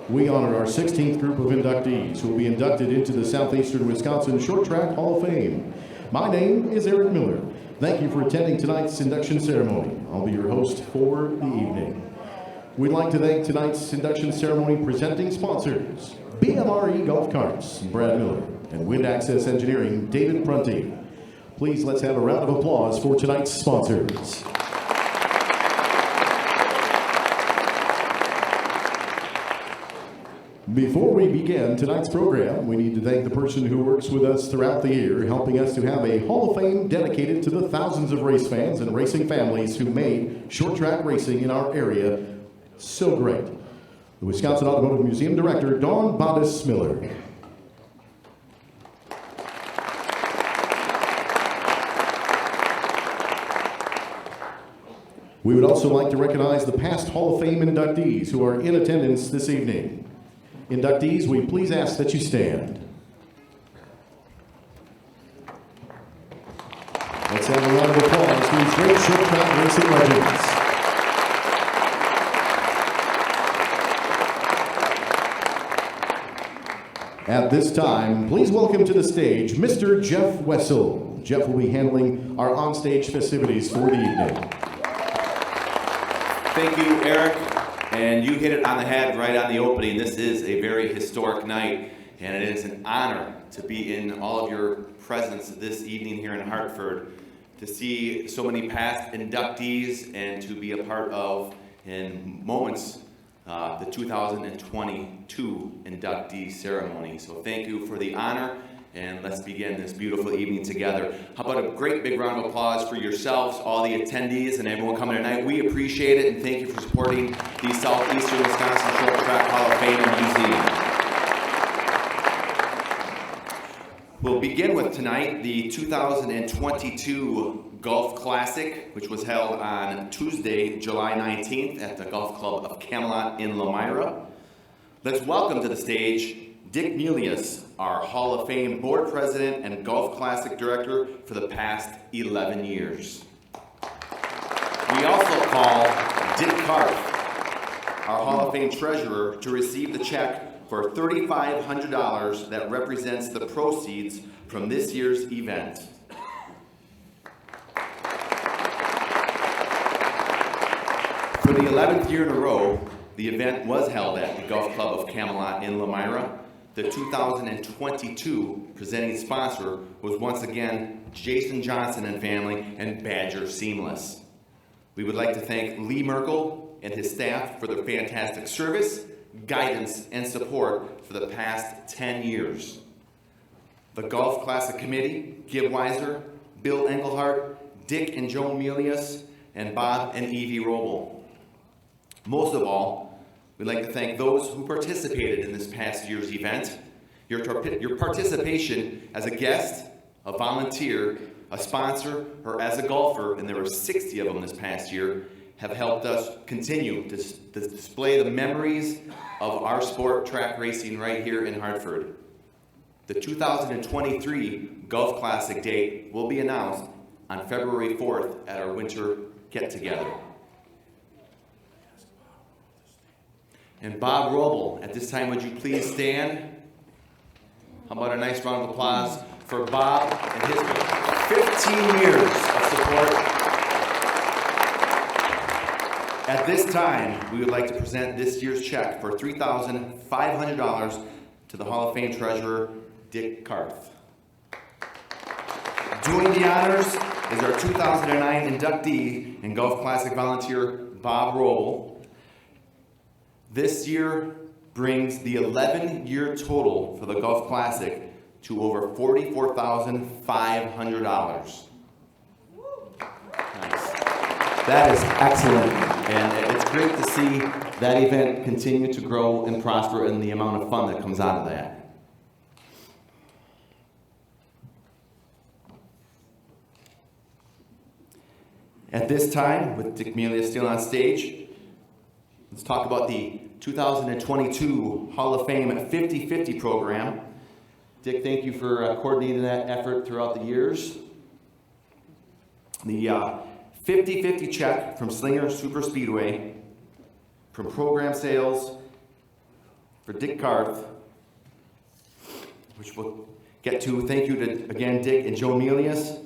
we honor our 16th group of inductees who will be inducted into the Southeastern Wisconsin Short Track Hall of Fame. My name is Eric Mueller. Thank you for attending tonight's induction ceremony. I'll be your host for the evening. We'd like to thank tonight's induction ceremony presenting sponsors, BMRE Golf Carts, Brad Miller, and Wind Access Engineering, David Prunty. Please let's have a round of applause for tonight's sponsors. Before we begin tonight's program, we need to thank the person who works with us throughout the year, helping us to have a Hall of Fame dedicated to the thousands of race fans and racing families who made short track racing in our area so great. The Wisconsin Automotive Museum Director, Dawn Bodis Miller. We would also like to recognize the past Hall of Fame inductees who are in attendance this evening. Inductees, we please ask that you stand. Let's have a round of applause for these great short track racing legends. At this time, please welcome to the stage Mr. Jeff Wessel. Jeff will be handling our onstage festivities for the evening. Thank you, Eric. And you hit it on the head right on the opening. This is a very historic night, and it is an honor to be in all of your presence this evening here in Hartford, to see so many past inductees and to be a part of, in moments, the 2022 inductee ceremony. So thank you for the honor, and let's begin this beautiful evening together. How about a great big round of applause for yourselves, all the attendees, and everyone coming tonight. We appreciate it, and thank you for supporting the Southeastern Wisconsin Short Track Hall of Fame and Museum. We'll begin with tonight the 2022 Golf Classic, which was held on Tuesday, July 19th at the Golf Club of Camelot in Lamira. Let's welcome to the stage Dick Melius, our Hall of Fame Board President and Golf Classic Director for the past 11 years. We also call Dick Karth, our Hall of Fame Treasurer, to receive the check for $3,500 that represents the proceeds from this year's event. For the 11th year in a row, the event was held at the Golf Club of Camelot in Lamira. The 2022 presenting sponsor was once again Jason Johnson and family and Badger Seamless. We would like to thank Lee Merkel and his staff for their fantastic service, guidance, and support for the past 10 years. The Golf Classic Committee, Gib Weiser, Bill Engelhardt, Dick and Joan Melius, and Bob and Evie Roble. Most of all, we'd like to thank those who participated in this past year's event. Your participation as a guest, a volunteer, a sponsor, or as a golfer, and there were 60 of them this past year, have helped us continue to display the memories of our sport track racing right here in Hartford. The 2023 Golf Classic date will be announced on February 4th at our winter get-together. And Bob Roble, at this time, would you please stand? How about a nice round of applause for Bob and his 15 years of support. At this time, we would like to present this year's check for $3,500 to the Hall of Fame Treasurer, Dick Karth. Doing the honors is our 2009 inductee and Golf Classic volunteer, Bob Roble. This year brings the 11-year total for the Golf Classic to over $44,500. Nice. That is excellent, and it's great to see that event continue to grow and prosper and the amount of fun that comes out of that. At this time, with Dick Melius still on stage, let's talk about the 2022 Hall of Fame 50-50 program. Dick, thank you for coordinating that effort throughout the years. The 50-50 check from Slinger Super Speedway, from program sales, for Dick Carth, which we'll get to. Thank you to, again, Dick and Joe Melius.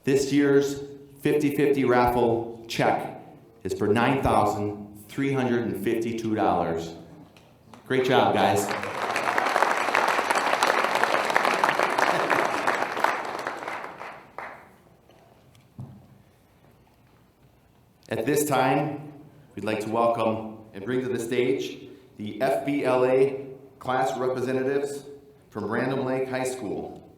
This year's 50-50 raffle check is for $9,352. Great job, guys. At this time, we'd like to welcome and bring to the stage the FBLA class representatives from Random Lake High School.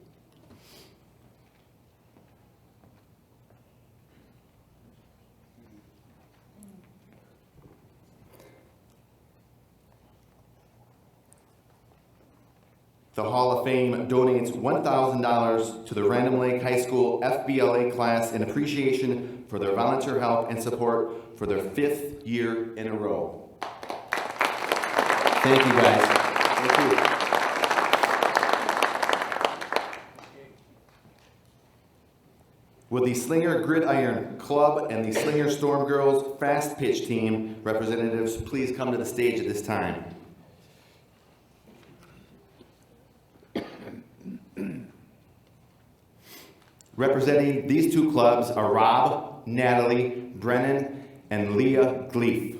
The Hall of Fame donates $1,000 to the Random Lake High School FBLA class in appreciation for their volunteer help and support for their 5th year in a row. Thank you, guys. Thank you. Will the Slinger Gridiron Club and the Slinger Storm Girls Fast Pitch Team representatives please come to the stage at this time? Representing these two clubs are Rob, Natalie, Brennan, and Leah Gleef.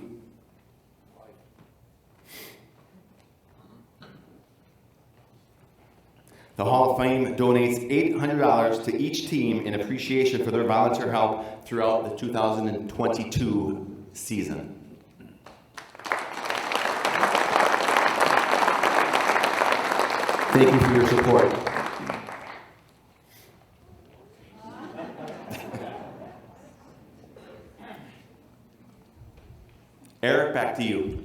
The Hall of Fame donates $800 to each team in appreciation for their volunteer help throughout the 2022 season. Thank you for your support. Eric, back to you.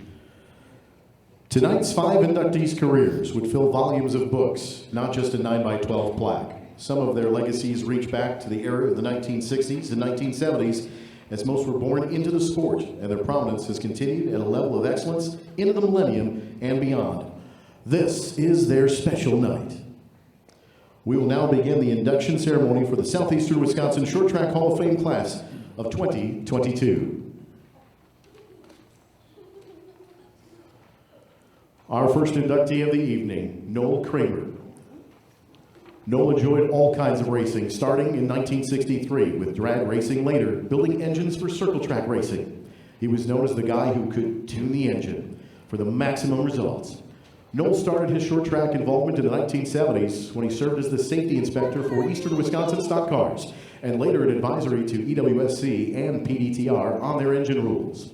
Tonight's 5 inductees' careers would fill volumes of books, not just a 9x12 plaque. Some of their legacies reach back to the era of the 1960s and 1970s, as most were born into the sport, and their prominence has continued at a level of excellence into the millennium and beyond. This is their special night. We will now begin the induction ceremony for the Southeastern Wisconsin Short Track Hall of Fame class of 2022. Our first inductee of the evening, Noel Cramer. Noel enjoyed all kinds of racing, starting in 1963 with drag racing, later building engines for circle track racing. He was known as the guy who could tune the engine for the maximum results. Noel started his short track involvement in the 1970s when he served as the safety inspector for Eastern Wisconsin stock cars, and later an advisory to EWSC and PDTR on their engine rules.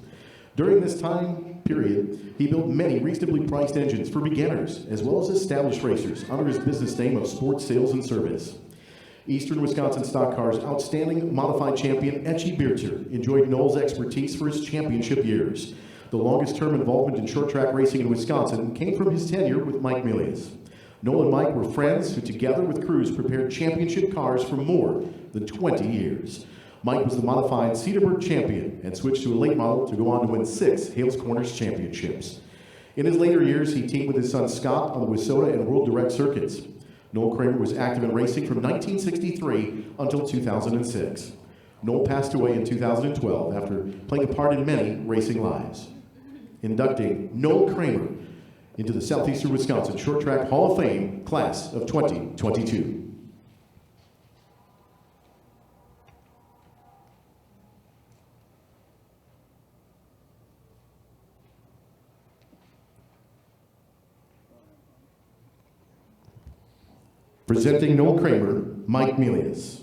During this time period, he built many reasonably priced engines for beginners, as well as established racers, under his business name of Sports Sales and Service. Eastern Wisconsin Stock Cars' outstanding modified champion, Etchy Beerter, enjoyed Noel's expertise for his championship years. The longest term involvement in short track racing in Wisconsin came from his tenure with Mike Melius. Noel and Mike were friends who, together with crews, prepared championship cars for more than 20 years. Mike was the modified Cedarburg champion and switched to a late model to go on to win 6 Hales Corners championships. In his later years, he teamed with his son Scott on the Wissota and World Direct circuits. Noel Cramer was active in racing from 1963 until 2006. Noel passed away in 2012 after playing a part in many racing lives. Inducting Noel Cramer into the Southeastern Wisconsin Short Track Hall of Fame class of 2022. Presenting Noel Cramer, Mike Melius.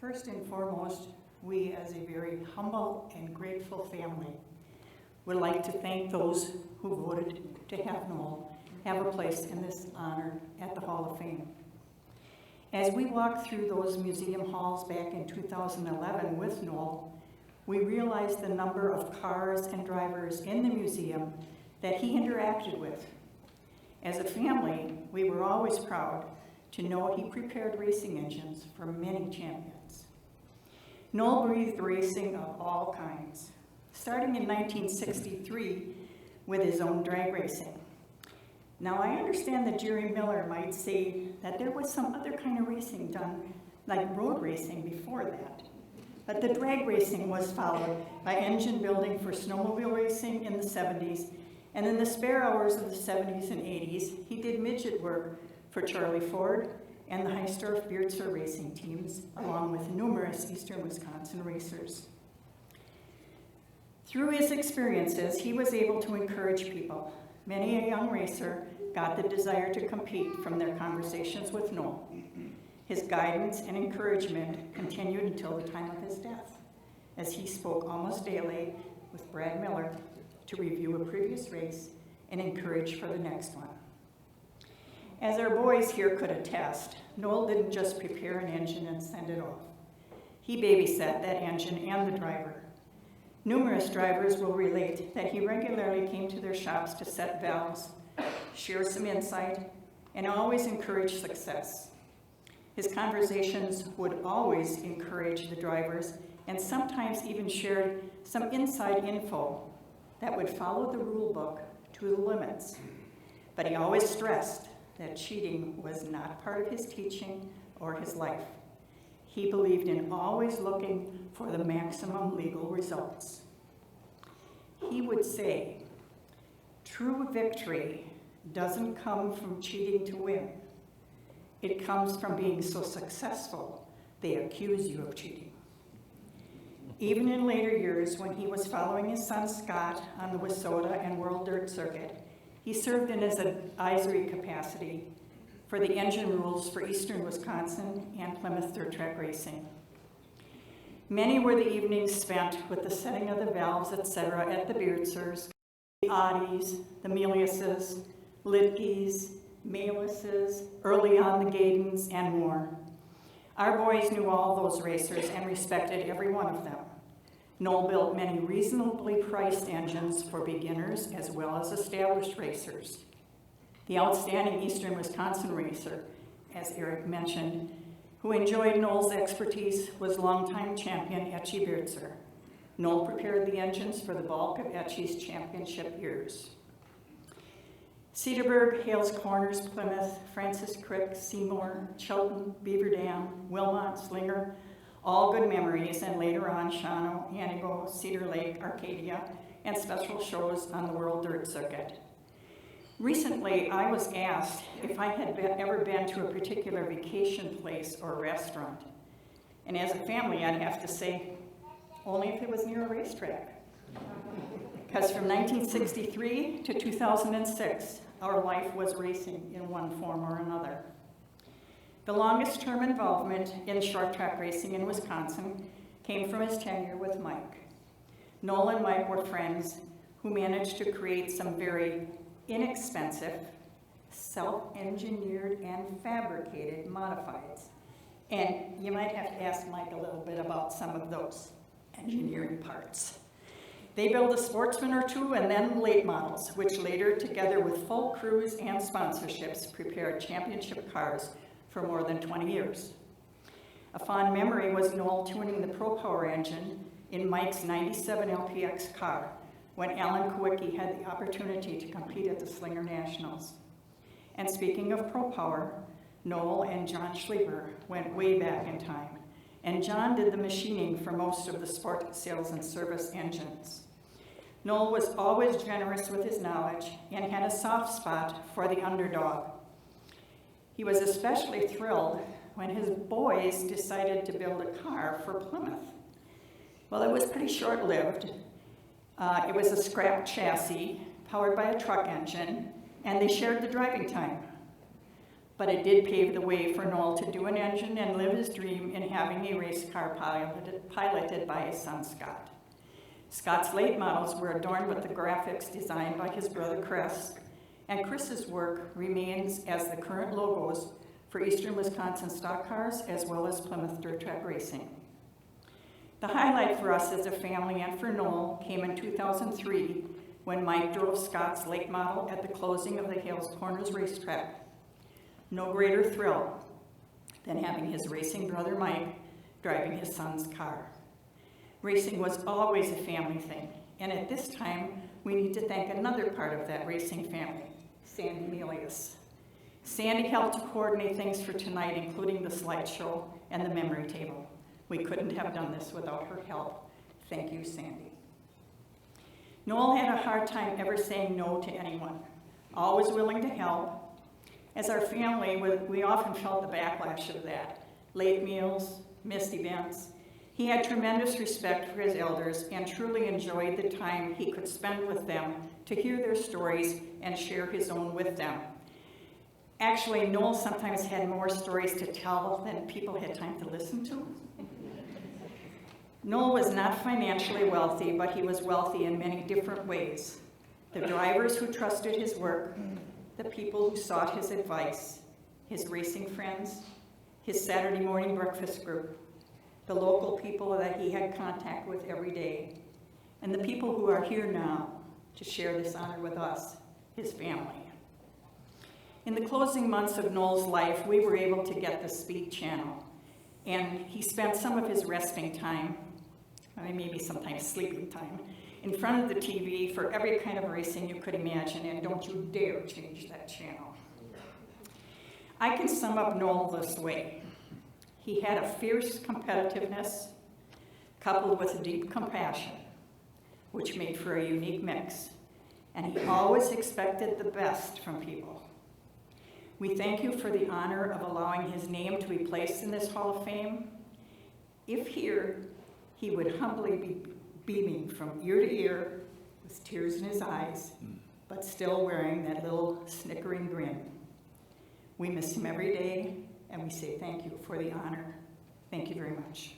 First and foremost, we as a very humble and grateful family would like to thank those who voted to have Noel have a place in this honor at the Hall of Fame. As we walked through those museum halls back in 2011 with Noel, we realized the number of cars and drivers in the museum that he interacted with. As a family, we were always proud to know he prepared racing engines for many champions. Noel breathed racing of all kinds, starting in 1963 with his own drag racing. Now, I understand that Jerry Miller might say that there was some other kind of racing done, like road racing before that. But the drag racing was followed by engine building for snowmobile racing in the 70s, and in the spare hours of the 70s and 80s, he did midget work for Charlie Ford and the Heistorf-Beertzer racing teams, along with numerous Eastern Wisconsin racers. Through his experiences, he was able to encourage people. Many a young racer got the desire to compete from their conversations with Noel. His guidance and encouragement continued until the time of his death, as he spoke almost daily with Brad Miller to review a previous race and encourage for the next one. As our boys here could attest, Noel didn't just prepare an engine and send it off. He babysat that engine and the driver. Numerous drivers will relate that he regularly came to their shops to set valves, share some insight, and always encourage success. His conversations would always encourage the drivers and sometimes even shared some inside info that would follow the rule book to the limits. But he always stressed that cheating was not part of his teaching or his life. He believed in always looking for the maximum legal results. He would say, "True victory doesn't come from cheating to win. It comes from being so successful, they accuse you of cheating." Even in later years, when he was following his son Scott on the Wissota and World Dirt Circuit, he served in his advisory capacity for the engine rules for Eastern Wisconsin and Plymouth Dirt Track Racing. Many were the evenings spent with the setting of the valves, etc., at the Beertzers, the Oddies, the Meliuses, Lidkeys, Mailises, early on the Gaydens, and more. Our boys knew all those racers and respected every one of them. Noel built many reasonably priced engines for beginners as well as established racers. The outstanding Eastern Wisconsin racer, as Eric mentioned, who enjoyed Noel's expertise, was longtime champion Etchie Beertzer. Noel prepared the engines for the bulk of Etchie's championship years. Cedarburg, Hales Corners, Plymouth, Francis Crick, Seymour, Chilton, Beaver Dam, Wilmot, Slinger, all good memories, and later on Shawano, Anago, Cedar Lake, Arcadia, and special shows on the World Dirt Circuit. Recently, I was asked if I had ever been to a particular vacation place or restaurant. And as a family, I'd have to say, only if it was near a racetrack. Because from 1963 to 2006, our life was racing in one form or another. The longest term involvement in short track racing in Wisconsin came from his tenure with Mike. Noel and Mike were friends who managed to create some very inexpensive, self-engineered and fabricated modifieds. And you might have to ask Mike a little bit about some of those engineering parts. They built a sportsman or two and then late models, which later, together with full crews and sponsorships, prepared championship cars for more than 20 years. A fond memory was Noel tuning the Pro Power engine in Mike's 97 LPX car when Alan Kowicki had the opportunity to compete at the Slinger Nationals. And speaking of Pro Power, Noel and John Schleber went way back in time, and John did the machining for most of the sport sales and service engines. Noel was always generous with his knowledge and had a soft spot for the underdog. He was especially thrilled when his boys decided to build a car for Plymouth. Well, it was pretty short-lived. It was a scrap chassis powered by a truck engine, and they shared the driving time. but it did pave the way for Noel to do an engine and live his dream in having a race car piloted by his son Scott. Scott's late models were adorned with the graphics designed by his brother Chris, and Chris's work remains as the current logos for Eastern Wisconsin stock cars as well as Plymouth Dirt Track Racing. The highlight for us as a family and for Noel came in 2003 when Mike drove Scott's late model at the closing of the Hales Corners racetrack. No greater thrill than having his racing brother Mike driving his son's car. Racing was always a family thing, and at this time, we need to thank another part of that racing family, Sandy Melius. Sandy helped to coordinate things for tonight, including the slideshow and the memory table. We couldn't have done this without her help. Thank you, Sandy. Noel had a hard time ever saying no to anyone, always willing to help. As our family, we often felt the backlash of that. Late meals, missed events. He had tremendous respect for his elders and truly enjoyed the time he could spend with them to hear their stories and share his own with them. Actually, Noel sometimes had more stories to tell than people had time to listen to. Noel was not financially wealthy, but he was wealthy in many different ways. The drivers who trusted his work, the people who sought his advice, his racing friends, his Saturday morning breakfast group, the local people that he had contact with every day, and the people who are here now to share this honor with us, his family. In the closing months of Noel's life, we were able to get the Speed Channel, and he spent some of his resting time, maybe sometimes sleeping time, in front of the TV for every kind of racing you could imagine, and don't you dare change that channel. I can sum up Noel this way. He had a fierce competitiveness coupled with deep compassion, which made for a unique mix, and he always expected the best from people. We thank you for the honor of allowing his name to be placed in this Hall of Fame. If here, he would humbly be beaming from ear to ear with tears in his eyes, but still wearing that little snickering grin. We miss him every day, and we say thank you for the honor. Thank you very much.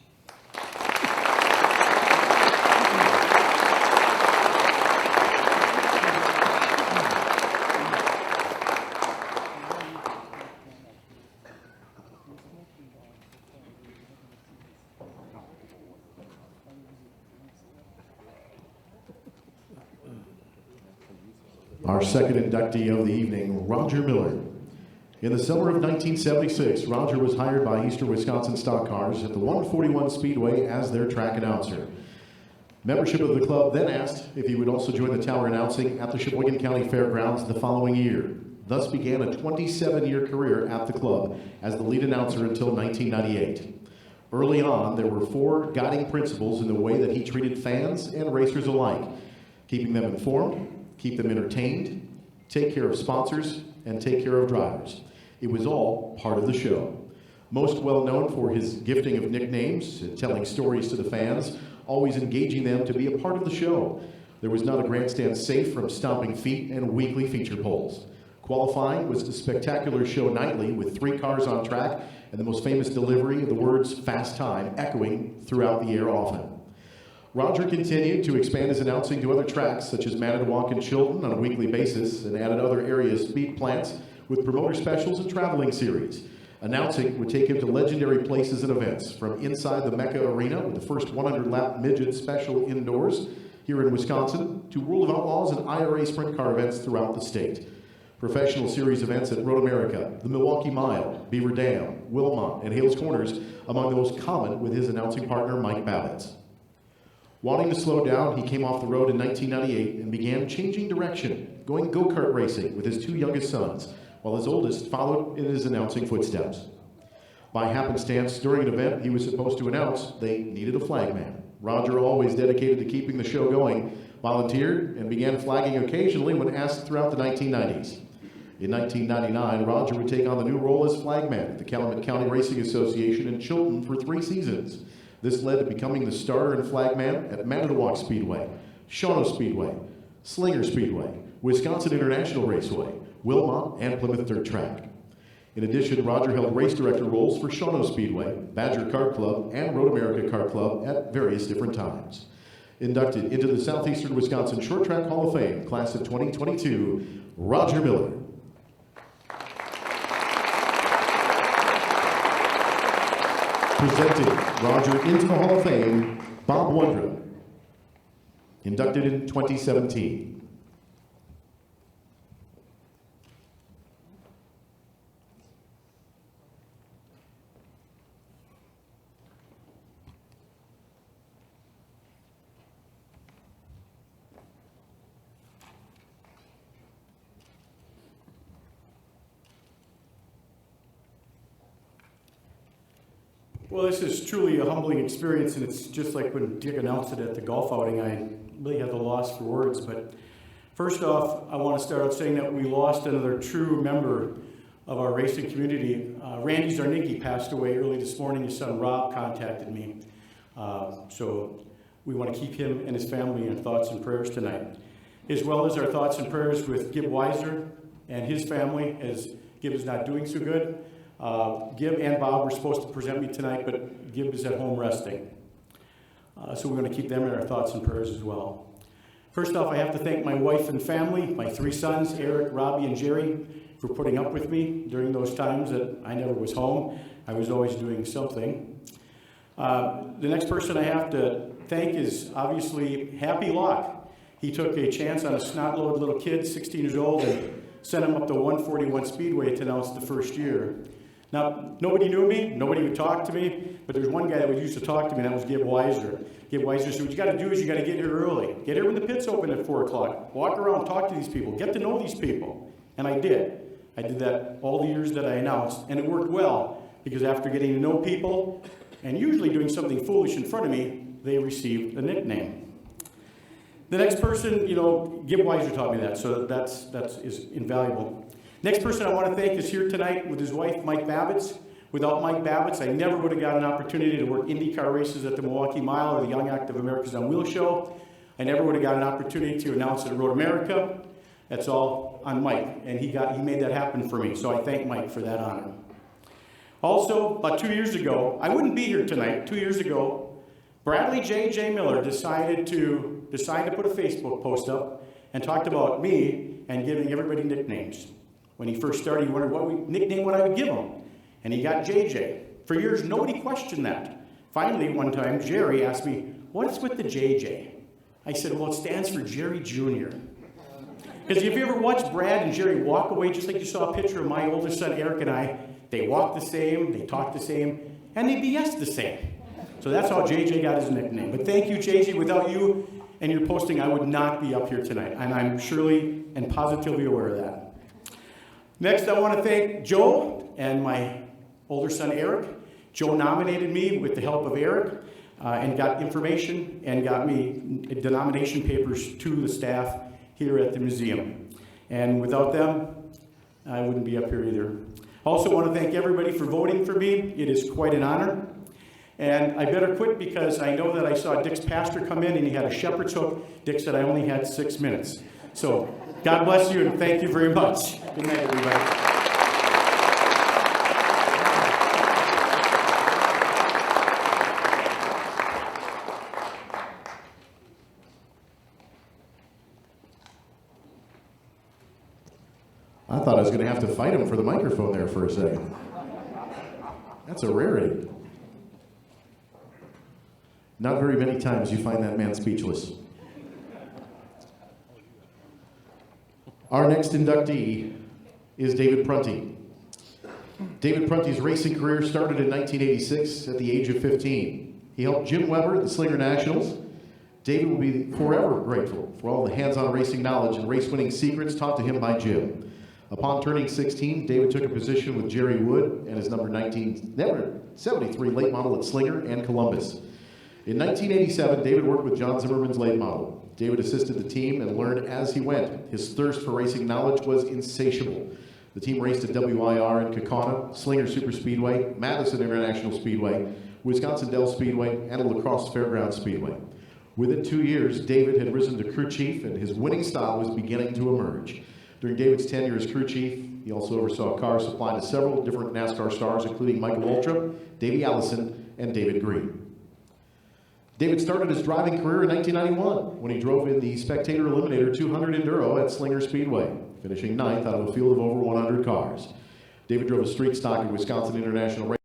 Our second inductee of the evening, Roger Mueller. In the summer of 1976, Roger was hired by Eastern Wisconsin Stock Cars at the 141 Speedway as their track announcer. Membership of the club then asked if he would also join the tower announcing at the Sheboygan County Fairgrounds the following year. Thus began a 27-year career at the club as the lead announcer until 1998. Early on, there were 4 guiding principles in the way that he treated fans and racers alike: keeping them informed, keep them entertained, take care of sponsors, and take care of drivers. It was all part of the show. Most well known for his gifting of nicknames, telling stories to the fans, always engaging them to be a part of the show. There was not a grandstand safe from stomping feet and weekly feature polls. Qualifying was a spectacular show nightly with 3 cars on track and the most famous delivery of the words "fast time" echoing throughout the air often. Roger continued to expand his announcing to other tracks such as Manitowoc and Chilton on a weekly basis and added other area speed plants with promoter specials and traveling series. Announcing would take him to legendary places and events, from inside the Mecca Arena with the first 100-lap midget special indoors here in Wisconsin to World of Outlaws and IRA sprint car events throughout the state. Professional series events at Road America, the Milwaukee Mile, Beaver Dam, Wilmot, and Hales Corners among the most common with his announcing partner Mike Babbitts. Wanting to slow down, he came off the road in 1998 and began changing direction, going go-kart racing with his 2 youngest sons, while his oldest followed in his announcing footsteps. By happenstance, during an event he was supposed to announce, they needed a flagman. Roger, always dedicated to keeping the show going, volunteered and began flagging occasionally when asked throughout the 1990s. In 1999, Roger would take on the new role as flagman at the Calumet County Racing Association in Chilton for 3 seasons. This led to becoming the starter and flagman at Manitowoc Speedway, Shawano Speedway, Slinger Speedway, Wisconsin International Raceway, Wilmot, and Plymouth Dirt Track. In addition, Roger held race director roles for Shawano Speedway, Badger Kart Club, and Road America Kart Club at various different times. Inducted into the Southeastern Wisconsin Short Track Hall of Fame, class of 2022, Roger Miller. Presenting Roger into the Hall of Fame, Bob Wondra. Inducted in 2017. Well, this is truly a humbling experience, and it's just like when Dick announced it at the golf outing. I really have the loss for words. But first off, I want to start out saying that we lost another true member of our racing community. Randy Zarnicki passed away early this morning. His son Rob contacted me. So we want to keep him and his family in thoughts and prayers tonight, as well as our thoughts and prayers with Gib Weiser and his family, as Gib is not doing so good. Gib and Bob were supposed to present me tonight, but Gib is at home resting. So we're going to keep them in our thoughts and prayers as well. First off, I have to thank my wife and family, my 3 sons, Eric, Robbie, and Jerry, for putting up with me during those times that I never was home. I was always doing something. The next person I have to thank is obviously Happy Locke. He took a chance on a snot-load little kid, 16 years old, and sent him up to 141 Speedway to announce the first year. Now, nobody knew me, nobody would talk to me, but there's one guy that used to talk to me, and that was Gib Weiser. Gib Weiser said, what you got to do is you got to get here early. Get here when the pits open at 4 o'clock. Walk around, talk to these people, get to know these people. And I did. I did that all the years that I announced, and it worked well, because after getting to know people, and usually doing something foolish in front of me, they received a nickname. The next person, Gib Weiser taught me that, so that is invaluable. Next person I want to thank is here tonight with his wife, Mike Babbitts. Without Mike Babbitts, I never would have got an opportunity to work IndyCar races at the Milwaukee Mile or the Young Active Americans on Wheels show. I never would have got an opportunity to announce at Road America. That's all on Mike, and he made that happen for me, so I thank Mike for that honor. Also, about 2 years ago, I wouldn't be here tonight. 2 years ago, Bradley J.J. Miller decided to put a Facebook post up and talked about me and giving everybody nicknames. When he first started, he wondered what nickname would I would give him. And he got JJ. For years, nobody questioned that. Finally, one time, Jerry asked me, what's with the JJ? I said, well, it stands for Jerry Jr. Because if you ever watched Brad and Jerry walk away, just like you saw a picture of my older son, Eric, and I, they walk the same, they talk the same, and they BS the same. So that's how JJ got his nickname. But thank you, JJ. Without you and your posting, I would not be up here tonight. And I'm surely and positively aware of that. Next, I want to thank Joe and my older son, Eric. Joe nominated me with the help of Eric and got information and got me denomination papers to the staff here at the museum. And without them, I wouldn't be up here either. Also want to thank everybody for voting for me. It is quite an honor. And I better quit because I know that I saw Dick's pastor come in and he had a shepherd's hook. Dick said I only had 6 minutes. So God bless you and thank you very much. Good night, everybody. I thought I was going to have to fight him for the microphone there for a second. That's a rarity. Not very many times you find that man speechless. Our next inductee is David Prunty. David Prunty's racing career started in 1986 at the age of 15. He helped Jim Weber at the Slinger Nationals. David will be forever grateful for all the hands-on racing knowledge and race-winning secrets taught to him by Jim. Upon turning 16, David took a position with Jerry Wood and his number 73 late model at Slinger and Columbus. In 1987, David worked with John Zimmerman's late model. David assisted the team and learned as he went. His thirst for racing knowledge was insatiable. The team raced at WIR in Kaukauna, Slinger Superspeedway, Madison International Speedway, Wisconsin Dell Speedway, and a La Crosse Fairgrounds Speedway. Within 2 years, David had risen to crew chief, and his winning style was beginning to emerge. During David's tenure as crew chief, He also oversaw cars supplied to several different NASCAR stars, including Michael Waltrip, Davey Allison, and David Green. David started his driving career in 1991 when he drove in the Spectator Eliminator 200 Enduro at Slinger Speedway, finishing 9th out of a field of over 100 cars. David drove a street stock at Wisconsin International Race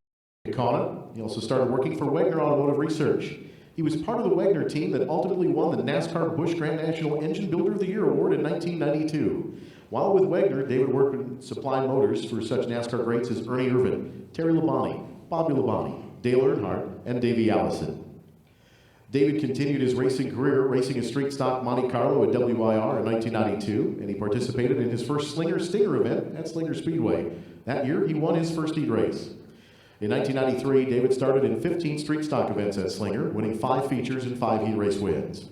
in Kona. He also started working for Wagner Automotive Research. He was part of the Wagner team that ultimately won the NASCAR Busch Grand National Engine Builder of the Year award in 1992. While with Wagner, David worked and supplied motors for such NASCAR greats as Ernie Irvin, Terry Labonte, Bobby Labonte, Dale Earnhardt, and Davey Allison. David continued his racing career, racing a street stock Monte Carlo at WIR in 1992, and he participated in his first Slinger Stinger event at Slinger Speedway. That year, he won his first heat race. In 1993, David started in 15 street stock events at Slinger, winning 5 features and 5 heat race wins.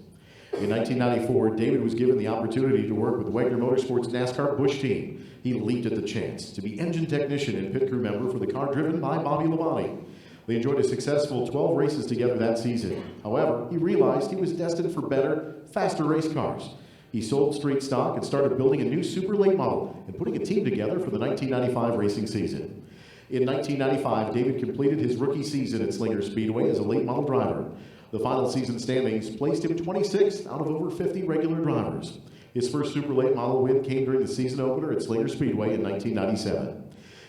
In 1994, David was given the opportunity to work with Wagner Motorsports' NASCAR Busch team. He leaped at the chance to be engine technician and pit crew member for the car driven by Bobby Labonte. They enjoyed a successful 12 races together that season. However, he realized he was destined for better, faster race cars. He sold street stock and started building a new super late model and putting a team together for the 1995 racing season. In 1995, David completed his rookie season at Slinger Speedway as a late model driver. The final season standings placed him 26th out of over 50 regular drivers. His first super late model win came during the season opener at Slinger Speedway in 1997.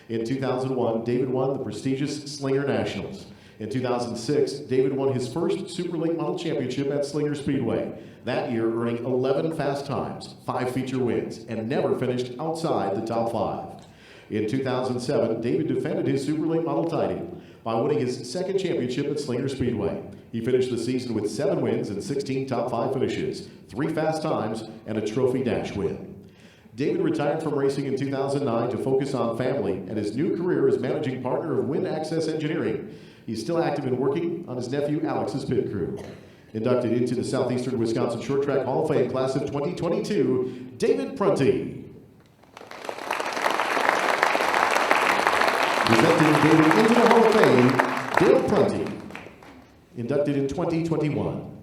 In 2001, David won the prestigious Slinger Nationals. In 2006, David won his first super late model championship at Slinger Speedway, that year earning 11 fast times, 5 feature wins, and never finished outside the top 5. In 2007, David defended his super late model title by winning his second championship at Slinger Speedway. He finished the season with 7 wins and 16 top 5 finishes, 3 fast times, and a trophy dash win. David retired from racing in 2009 to focus on family and his new career as managing partner of Wind Access Engineering. He's still active in working on his nephew Alex's pit crew. Inducted into the Southeastern Wisconsin Short Track Hall of Fame class of 2022, David Prunty. Presenting David into the Hall of Fame, Dale Prunty, inducted in 2021.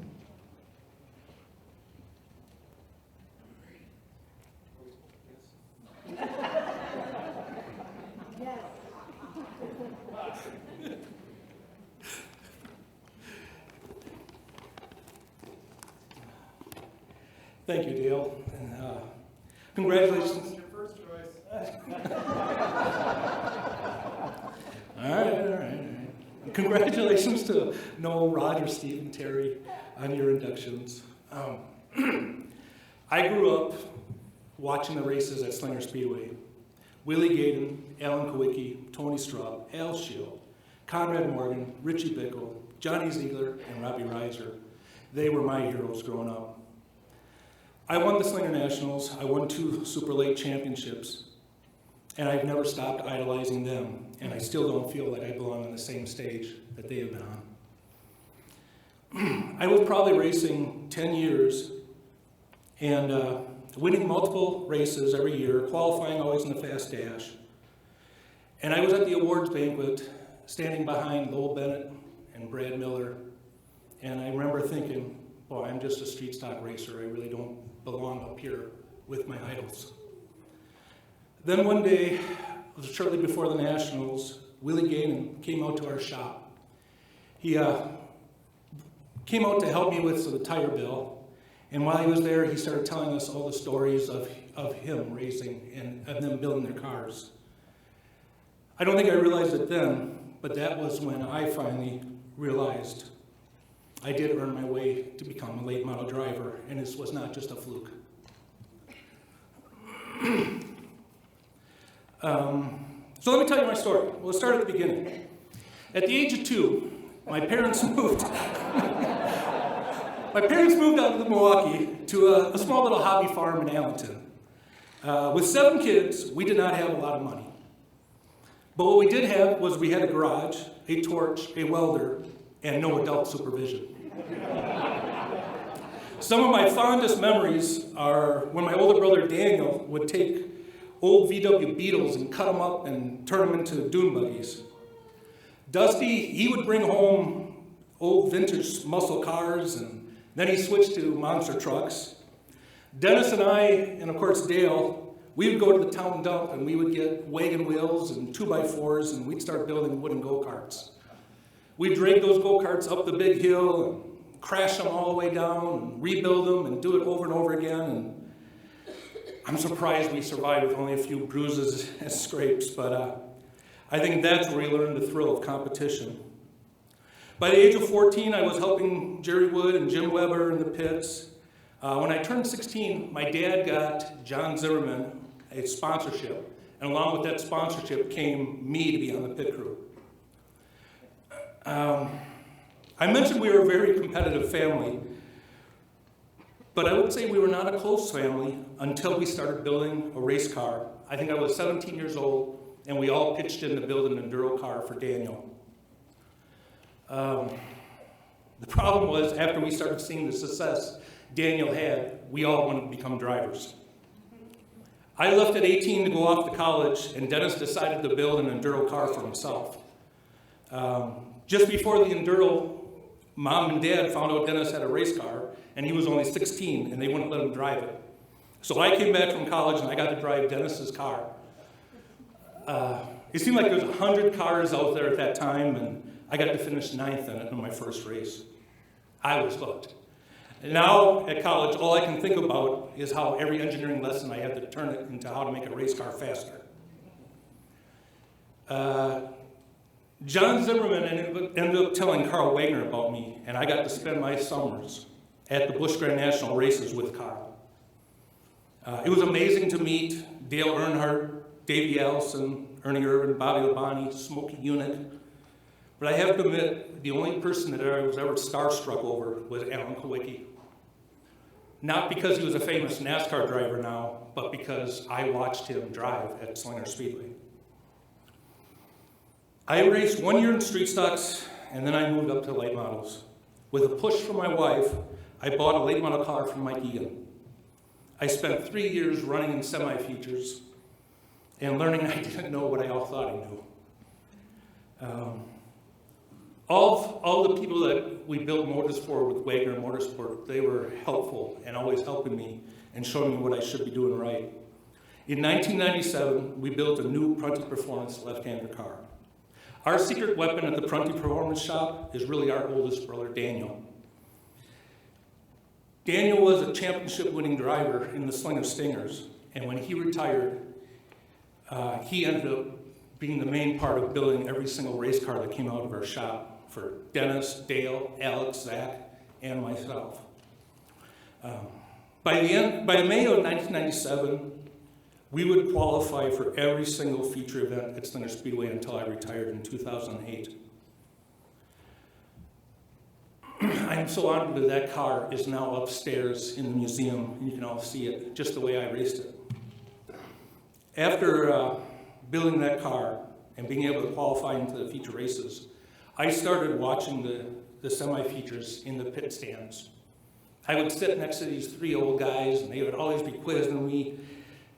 Thank you, Dale. And, congratulations. Your first choice. All right. Congratulations to Noel, Roger, Steve, and Terry on your inductions. I grew up watching the races at Slinger Speedway. Willie Gaydon, Alan Kowicki, Tony Straub, Al Shield, Conrad Morgan, Richie Bickle, Johnny Ziegler, and Robbie Reiser. They were my heroes growing up. I won the Slinger Nationals, I won 2 super late championships, and I've never stopped idolizing them, and I still don't feel like I belong on the same stage that they have been on. I was probably racing 10 years and winning multiple races every year, qualifying always in the fast dash. And I was at the awards banquet standing behind Lowell Bennett and Brad Miller, and I remember thinking, boy, I'm just a street stock racer. I really don't belong up here with my idols. Then one day, shortly before the Nationals, Willie Gaynor came out to our shop. He came out to help me with the tire bill, and while he was there, he started telling us all the stories of him racing and of them building their cars. I don't think I realized it then, but that was when I finally realized I did earn my way to become a late model driver, and this was not just a fluke. So let me tell you my story. Well, let's start at the beginning. At the age of 2, my parents moved. My parents moved out of Milwaukee to a small little hobby farm in Allenton. With 7 kids, we did not have a lot of money. But what we did have was we had a garage, a torch, a welder, and no adult supervision. Some of my fondest memories are when my older brother Daniel would take old VW Beetles and cut them up and turn them into dune buggies. Dusty, he would bring home old vintage muscle cars, and then he switched to monster trucks. Dennis and I, and of course Dale, we would go to the town dump and we would get wagon wheels and 2x4s and we'd start building wooden go-karts. We'd drag those go-karts up the big hill and crash them all the way down and rebuild them and do it over and over again. And I'm surprised we survived with only a few bruises and scrapes, but I think that's where we learned the thrill of competition. By the age of 14, I was helping Jerry Wood and Jim Weber in the pits. When I turned 16, my dad got John Zimmerman a sponsorship, and along with that sponsorship came me to be on the pit crew. I mentioned we were a very competitive family, but I would say we were not a close family until we started building a race car. I think I was 17 years old, and we all pitched in to build an enduro car for Daniel. The problem was, after we started seeing the success Daniel had, we all wanted to become drivers. I left at 18 to go off to college, and Dennis decided to build an enduro car for himself. Just before the enduro, Mom and Dad found out Dennis had a race car, and he was only 16, and they wouldn't let him drive it. So I came back from college, and I got to drive Dennis's car. It seemed like there was 100 cars out there at that time, and I got to finish 9th in it in my first race. I was hooked. And now at college, all I can think about is how every engineering lesson I had to turn it into how to make a race car faster. John Zimmerman ended up telling Carl Wagner about me, and I got to spend my summers at the Busch Grand National races with Carl. It was amazing to meet Dale Earnhardt, Davey Allison, Ernie Irvin, Bobby Labonte, Smokey Unick. But I have to admit, the only person that I was ever starstruck over was Alan Kulwicki. Not because he was a famous NASCAR driver now, but because I watched him drive at Slinger Speedway. I raced 1 year in street stocks, and then I moved up to late models. With a push from my wife, I bought a late model car from Mike Egan. I spent 3 years running in semi-features and learning I didn't know what I all thought I knew. All the people that we built motors for with Wagner Motorsport, they were helpful and always helping me and showing me what I should be doing right. In 1997, we built a new Prunty Performance left-hander car. Our secret weapon at the Prunty Performance shop is really our oldest brother, Daniel. Daniel was a championship-winning driver in the Slinger Stingers, and when he retired, he ended up being the main part of building every single race car that came out of our shop for Dennis, Dale, Alex, Zach, and myself. By May of 1997, we would qualify for every single feature event at Slinger Speedway until I retired in 2008. I am so honored that that car is now upstairs in the museum, and you can all see it just the way I raced it. After building that car and being able to qualify into the feature races, I started watching the semi-features in the pit stands. I would sit next to these three old guys, and they would always be quizzing me,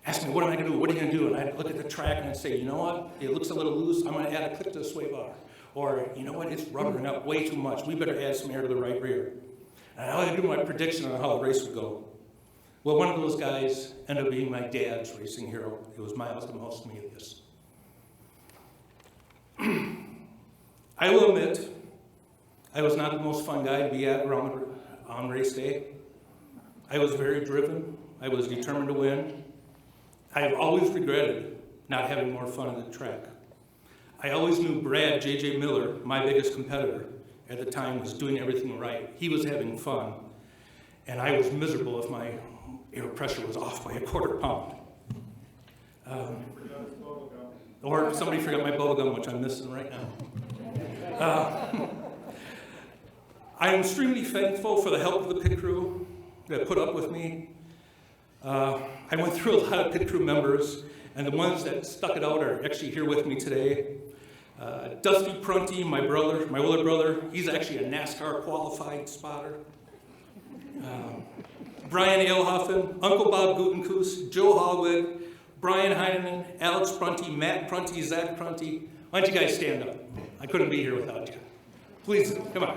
asking me, what am I gonna do, what are you gonna do? And I'd look at the track and I'd say, you know what, it looks a little loose, I'm gonna add a clip to the sway bar. Or, you know what, it's rubbering up way too much, we better add some air to the right rear. And I would do my prediction on how the race would go. Well, one of those guys ended up being my dad's racing hero. It was Miles Demosthenius. I will admit, I was not the most fun guy to be at on race day. I was very driven. I was determined to win. I have always regretted not having more fun at the track. I always knew Brad J.J. Miller, my biggest competitor at the time, was doing everything right. He was having fun, and I was miserable if my air pressure was off by a quarter pound. Or somebody forgot my bubble gum, which I'm missing right now. I am extremely thankful for the help of the pit crew that put up with me. I went through a lot of pit crew members, and the ones that stuck it out are actually here with me today. Dusty Prunty, my older brother, he's actually a NASCAR qualified spotter. Brian Ailhoffen, Uncle Bob Gutenkoos, Joe Hallwig, Brian Heineman, Alex Prunty, Matt Prunty, Zach Prunty. Why don't you guys stand up? I couldn't be here without you. Please, come on.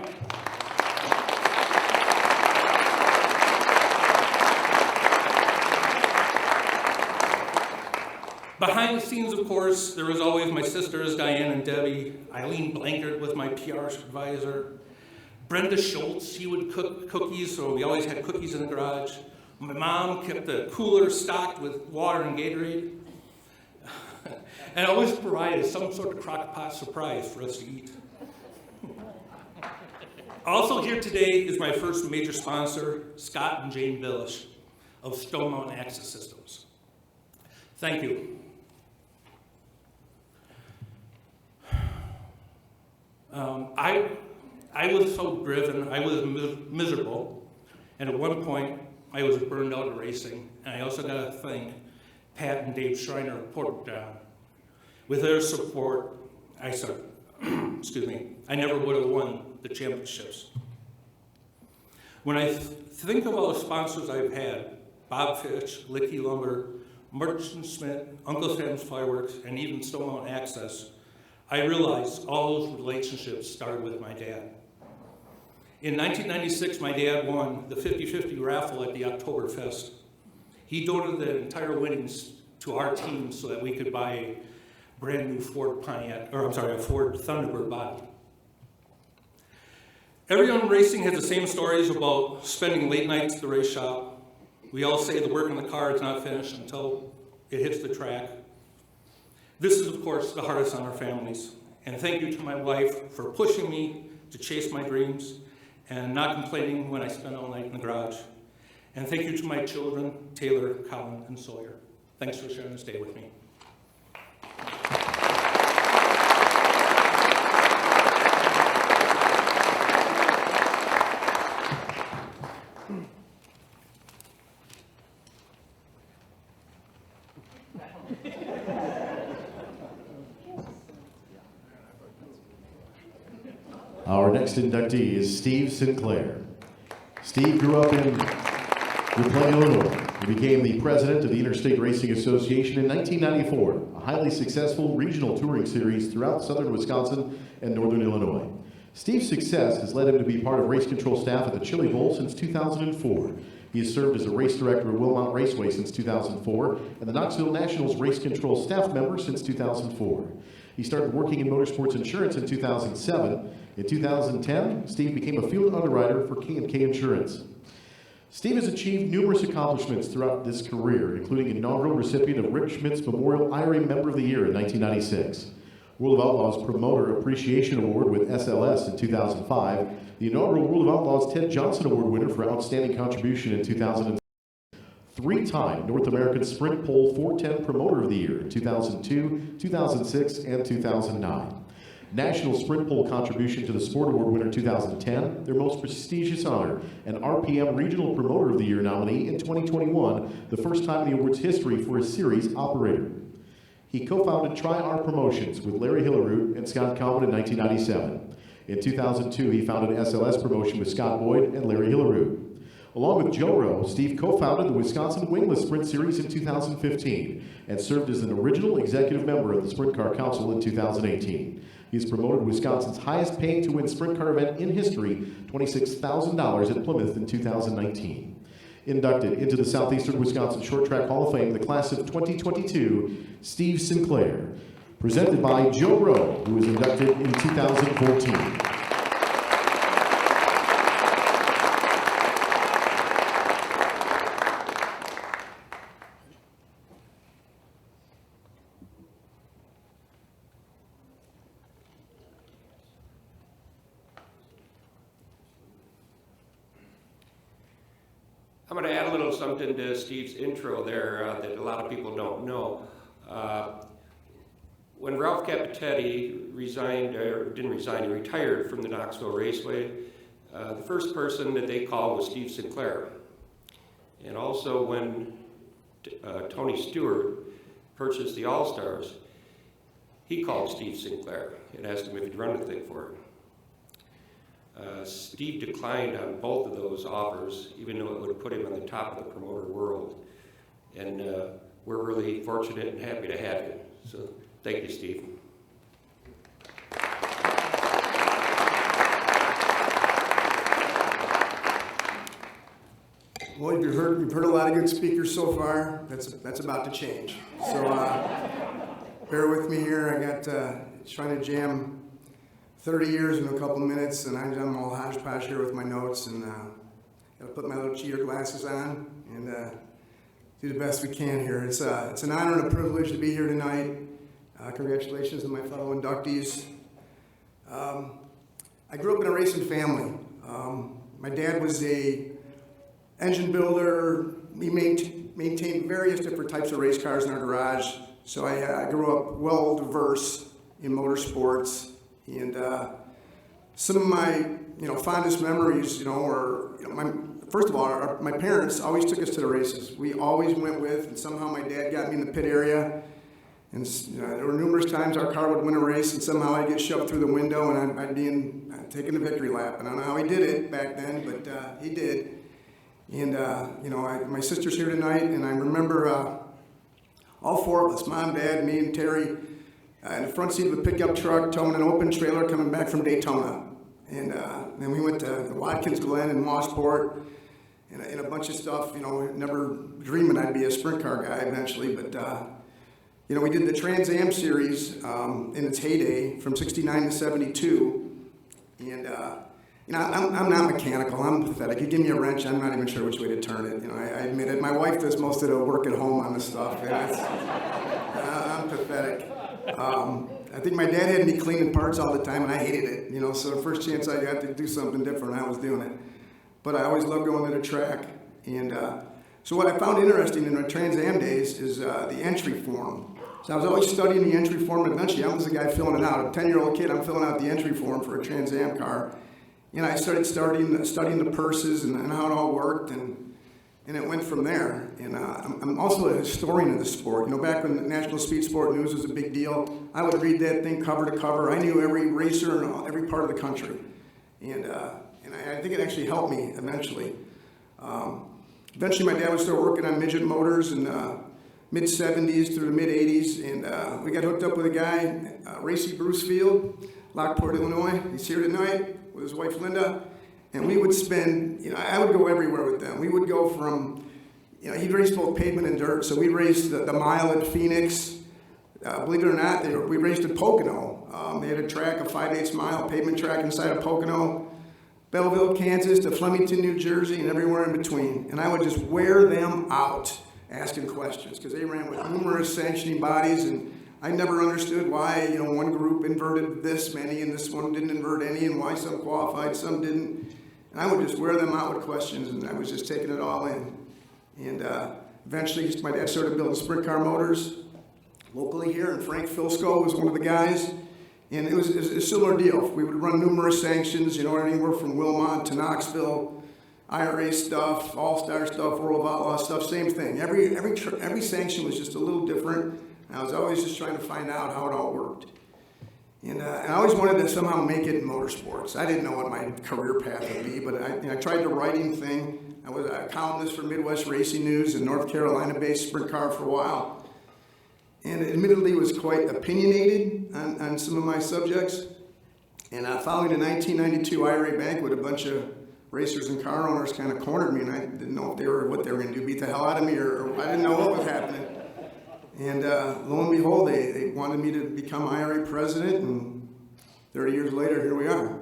Behind the scenes, of course, there was always my sisters, Diane and Debbie. Eileen Blankert was my PR advisor. Brenda Schultz, she would cook cookies, so we always had cookies in the garage. My mom kept the cooler stocked with water and Gatorade. And always provided some sort of crock pot surprise for us to eat. Also here today is my first major sponsor, Scott and Jane Billish of Stone Mountain Access Systems. Thank you. I was so driven, I was miserable, and at one point I was burned out of racing, and I also got to thank Pat and Dave Schreiner of Portadown. With their support, I never would have won the championships. When I think of all the sponsors I've had, Bob Fitch, Licky Lumber, Merchant Smith, Uncle Sam's Fireworks, and even Stone Mountain Access, I realized all those relationships started with my dad. In 1996, my dad won the 50-50 raffle at the Oktoberfest. He donated the entire winnings to our team so that we could buy a brand new Ford Thunderbird body. Everyone in racing has the same stories about spending late nights at the race shop. We all say the work on the car is not finished until it hits the track. This is, of course, the hardest on our families. And thank you to my wife for pushing me to chase my dreams and not complaining when I spend all night in the garage. And thank you to my children, Taylor, Colin, and Sawyer. Thanks for sharing this day with me. Our next inductee is Steve Sinclair. Steve grew up in DuPage, Illinois. He became the president of the Interstate Racing Association in 1994, a highly successful regional touring series throughout southern Wisconsin and northern Illinois. Steve's success has led him to be part of race control staff at the Chili Bowl since 2004. He has served as a race director at Wilmot Raceway since 2004 and the Knoxville Nationals race control staff member since 2004. He started working in motorsports insurance in 2007. In 2010, Steve became a field underwriter for K&K Insurance. Steve has achieved numerous accomplishments throughout this career, including inaugural recipient of Rick Schmidt's Memorial IRA Member of the Year in 1996, World of Outlaws Promoter Appreciation Award with SLS in 2005, the inaugural World of Outlaws Ted Johnson Award winner for outstanding contribution in 2006, three-time North American Sprint Pole 410 Promoter of the Year in 2002, 2006, and 2009. National Sprint Pole Contribution to the Sport Award winner 2010, their most prestigious honor, and RPM Regional Promoter of the Year nominee in 2021, the first time in the award's history for a series operator. He co-founded Tri-R Promotions with Larry Hillerud and Scott Cowan in 1997. In 2002, he founded SLS Promotion with Scott Boyd and Larry Hillerud. Along with Joe Rowe, Steve co-founded the Wisconsin Wingless Sprint Series in 2015 and served as an original executive member of the Sprint Car Council in 2018. He has promoted Wisconsin's highest paying to win sprint car event in history, $26,000 at Plymouth in 2019. Inducted into the Southeastern Wisconsin Short Track Hall of Fame, the class of 2022, Steve Sinclair. Presented by Joe Rowe, who was inducted in 2014. I'm going to add a little something to Steve's intro there that a lot of people don't know. When Ralph Capitetti resigned, or didn't resign, he retired from the Knoxville Raceway, the first person that they called was Steve Sinclair. And also when Tony Stewart purchased the All-Stars, he called Steve Sinclair and asked him if he'd run the thing for him. Steve declined on both of those offers, even though it would have put him on the top of the promoter world. And we're really fortunate and happy to have him. So thank you, Steve. Well, you've heard a lot of good speakers so far. That's about to change. So bear with me here. I got trying to jam 30 years in a couple minutes, and I'm all hodgepodge here with my notes, and gotta put my little cheater glasses on and do the best we can here. It's an honor and a privilege to be here tonight. Congratulations to my fellow inductees. I grew up in a racing family. My dad was a engine builder. We maintained various different types of race cars in our garage. So I grew up well diverse in motorsports, and some of my fondest memories, were first of all, my parents always took us to the races. We always went with, and somehow my dad got me in the pit area. And there were numerous times our car would win a race, and somehow I'd get shoved through the window, and I'd be taking the victory lap. And I don't know how he did it back then, but he did. And my sister's here tonight, and I remember all four of us, Mom, Dad, me, and Terry, in the front seat of a pickup truck, towing an open trailer coming back from Daytona. And then we went to Watkins Glen and Motorsports, and a bunch of stuff. Never dreaming I'd be a sprint car guy eventually, but. We did the Trans Am series in its heyday from '69 to '72, and I'm not mechanical. I'm pathetic. You give me a wrench, I'm not even sure which way to turn it. I admit it. My wife does most of the work at home on this stuff, and I'm pathetic. I think my dad had me cleaning parts all the time, and I hated it. So the first chance I got to do something different, I was doing it. But I always loved going to the track, and so what I found interesting in my Trans Am days is the entry form. So I was always studying the entry form, and eventually I was the guy filling it out. A 10-year-old kid, I'm filling out the entry form for a Trans Am car. And I started studying the purses and how it all worked, and it went from there. And I'm also a historian of the sport. Back when the National Speed Sport News was a big deal, I would read that thing cover to cover. I knew every racer in every part of the country. And I think it actually helped me eventually. Eventually my dad would start working on midget motors in mid-'70s through the mid-'80s, and we got hooked up with a guy, Racy Brucefield, Lockport, Illinois. He's here tonight with his wife Linda, and we would spend, I would go everywhere with them. We would go from, he'd race both pavement and dirt, so we raced the mile at Phoenix. Believe it or not, we raced at Pocono. They had a track, a 5/8 mile pavement track inside of Pocono, Belleville, Kansas, to Flemington, New Jersey, and everywhere in between. And I would just wear them out asking questions, because they ran with numerous sanctioning bodies, and I never understood why one group inverted this many and this one didn't invert any, and why some qualified, some didn't. And I would just wear them out with questions, and I was just taking it all in. And eventually my dad started building sprint car motors locally here, and Frank Filsco was one of the guys. And it was a similar deal. We would run numerous sanctions, anywhere from Wilmot to Knoxville, IRA stuff, All-Star stuff, World of Outlaw stuff, same thing. Every sanction was just a little different. And I was always just trying to find out how it all worked. And I always wanted to somehow make it in motorsports. I didn't know what my career path would be, but I tried the writing thing. I was a columnist for Midwest Racing News, a North Carolina-based sprint car for a while. And admittedly was quite opinionated on some of my subjects. And following the 1992 IRA banquet, a bunch of racers and car owners kind of cornered me, and I didn't know what they were going to do, beat the hell out of me, or I didn't know what was happening. And lo and behold, they wanted me to become IRA president, and 30 years later, here we are.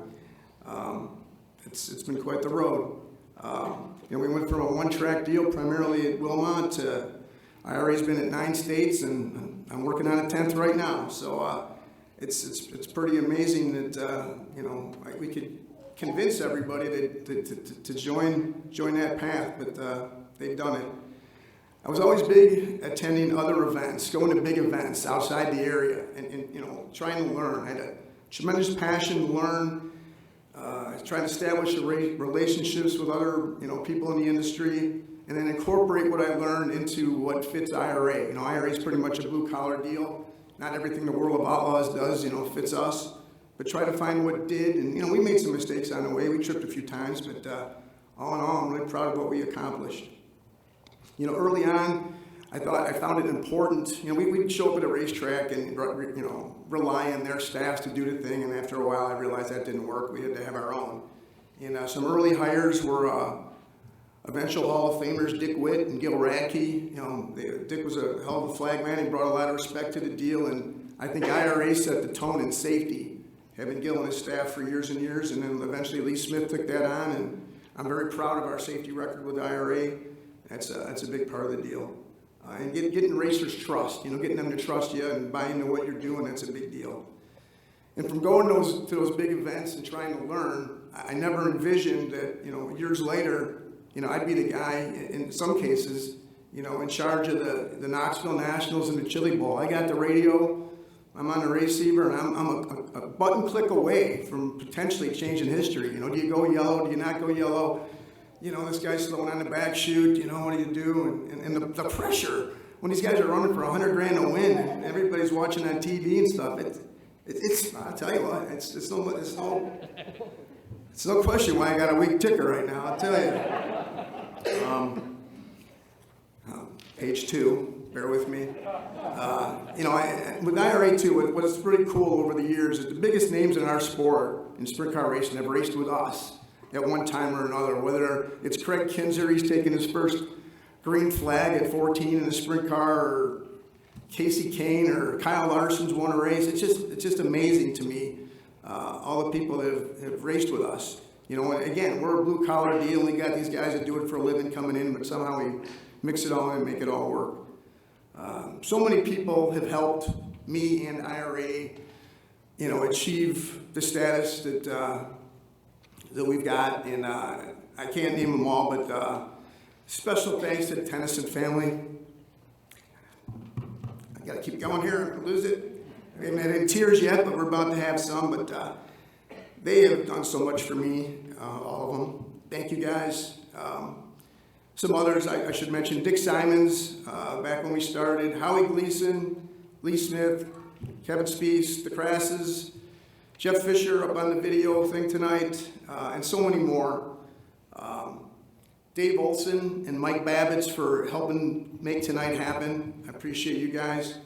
It's been quite the road. We went from a one-track deal primarily at Wilmot to IRA's been at 9 states, and I'm working on a 10th right now. So it's pretty amazing that we could convince everybody to join that path, but they've done it. I was always big attending other events, going to big events outside the area, and trying to learn. I had a tremendous passion to learn, trying to establish relationships with other people in the industry, and then incorporate what I learned into what fits IRA. IRA is pretty much a blue-collar deal. Not everything the World of Outlaws does, fits us, but try to find what did. And, we made some mistakes on the way. We tripped a few times, but all in all, I'm really proud of what we accomplished. Early on, I found it important. We'd show up at a racetrack and, rely on their staffs to do the thing, and after a while, I realized that didn't work. We had to have our own. And some early hires were eventual Hall of Famers Dick Witt and Gil Radke. Dick was a hell of a flag man. He brought a lot of respect to the deal, and I think IRA set the tone in safety, having Gil and his staff for years and years, and then eventually Lee Smith took that on, and I'm very proud of our safety record with IRA. That's a big part of the deal. And getting racers trust, getting them to trust you and buy into what you're doing, that's a big deal. And from going to those big events and trying to learn, I never envisioned that, years later, I'd be the guy, in some cases, in charge of the Knoxville Nationals and the Chili Bowl. I got the radio, I'm on the receiver, and I'm a button click away from potentially changing history. Do you go yellow? Do you not go yellow? This guy's slowing on the back chute, what do you do? And the pressure, when these guys are running for $100 grand to win, and everybody's watching on TV and stuff, it's I'll tell you what, it's no question why I got a weak ticker right now, I'll tell you. Page 2, bear with me. With IRA too, what's pretty cool over the years is the biggest names in our sport, in sprint car racing, have raced with us at one time or another, whether it's Craig Kinzer, he's taken his first green flag at 14 in a sprint car, or Casey Kane or Kyle Larson's won a race. It's just amazing to me, all the people that have raced with us. Again, we're a blue collar deal. We got these guys that do it for a living coming in, but somehow we mix it all and make it all work. So many people have helped me and IRA, achieve the status that we've got, and I can't name them all, but special thanks to the Tennyson family. I gotta keep going here, I'm gonna lose it. I haven't had any tears yet, but we're about to have some, but they have done so much for me, all of them. Thank you guys. Some others I should mention, Dick Simons, back when we started, Howie Gleason, Lee Smith, Kevin Spees, the Crasses, Jeff Fisher up on the video thing tonight, and so many more. Dave Olson and Mike Babbitts for helping make tonight happen. I appreciate you guys.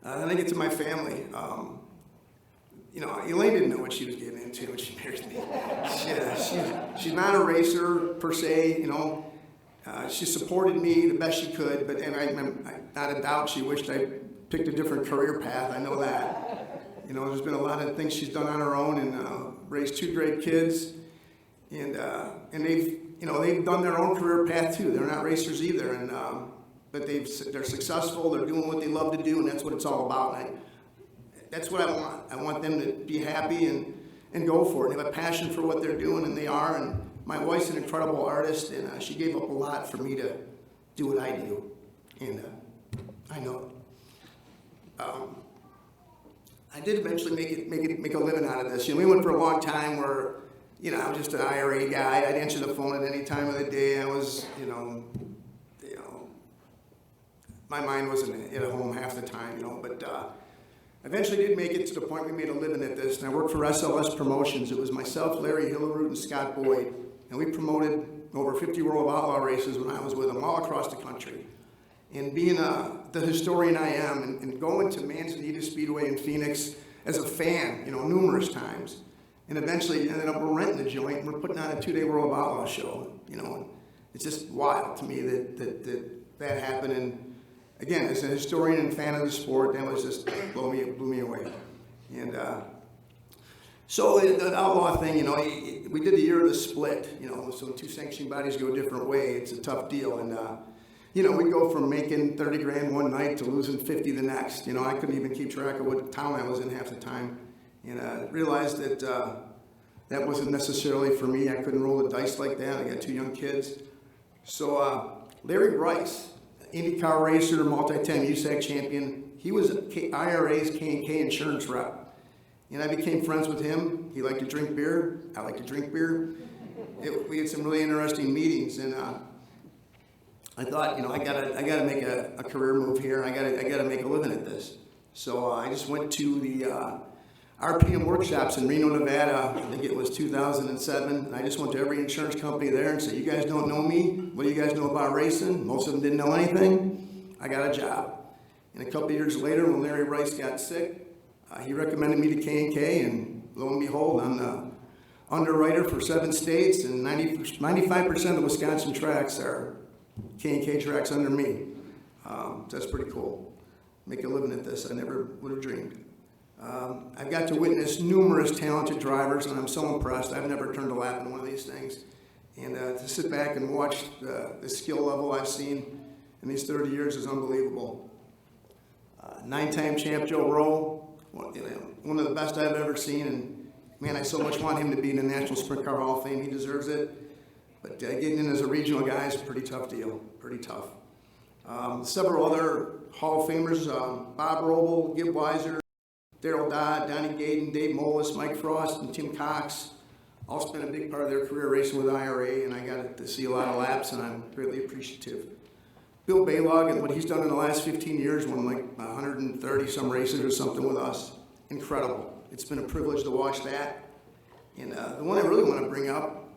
Then I get to my family. Elaine didn't know what she was getting into when she married me. She's not a racer per se, She supported me the best she could, but I'm not a doubt she wished I picked a different career path. I know that. There's been a lot of things she's done on her own, and raised 2 great kids, and they've done their own career path too. They're not racers either, but they're successful. They're doing what they love to do, and that's what it's all about. That's what I want. I want them to be happy and go for it. They have a passion for what they're doing, and they are. And my wife's an incredible artist, and she gave up a lot for me to do what I do, and I know it. I did eventually make a living out of this. We went for a long time where, I was just an IRA guy. I'd answer the phone at any time of the day. I was, my mind wasn't at home half the time, but eventually did make it to the point we made a living at this. And I worked for SLS Promotions. It was myself, Larry Hillerud, and Scott Boyd, and we promoted over 50 World of Outlaw races when I was with them all across the country. And being the historian I am, and going to Manzanita Speedway in Phoenix as a fan, numerous times, and eventually ended up renting the joint, and we're putting on a 2-day World of Outlaw show, and it's just wild to me that happened. And again, as a historian and fan of the sport, that was just blew me away. And so the outlaw thing, we did the year of the split, so 2 sanctioning bodies go a different way. It's a tough deal, and we go from making 30 grand one night to losing 50 the next. I couldn't even keep track of what town I was in half the time, and I realized that that wasn't necessarily for me. I couldn't roll the dice like that. I got 2 young kids. So Larry Rice, IndyCar racer, multi-time USAC champion, he was IRA's K&K insurance rep. And I became friends with him. He liked to drink beer. I like to drink beer. We had some really interesting meetings, and I thought, I gotta make a career move here. I gotta make a living at this. So I just went to the RPM workshops in Reno, Nevada. I think it was 2007. And I just went to every insurance company there and said, "You guys don't know me? What do you guys know about racing?" Most of them didn't know anything. I got a job. And a couple of years later, when Larry Rice got sick, he recommended me to K&K, and lo and behold, I'm the underwriter for 7 states, and 95% of Wisconsin tracks are K&K tracks under me. That's pretty cool. Make a living at this, I never would have dreamed. I've got to witness numerous talented drivers, and I'm so impressed. I've never turned a lap in one of these things. And to sit back and watch the skill level I've seen in these 30 years is unbelievable. 9-time champ Joe Rowe, one of the best I've ever seen, and man, I so much want him to be in the National Sprint Car Hall of Fame. He deserves it. But getting in as a regional guy is a pretty tough deal, pretty tough. Several other Hall of Famers, Bob Roble, Gib Weiser, Darrell Dodd, Donnie Gaden, Dave Molis, Mike Frost, and Tim Cox all spent a big part of their career racing with IRA, and I got to see a lot of laps, and I'm greatly appreciative. Bill Baylog and what he's done in the last 15 years, won like 130 some races or something with us. Incredible. It's been a privilege to watch that. And the one I really want to bring up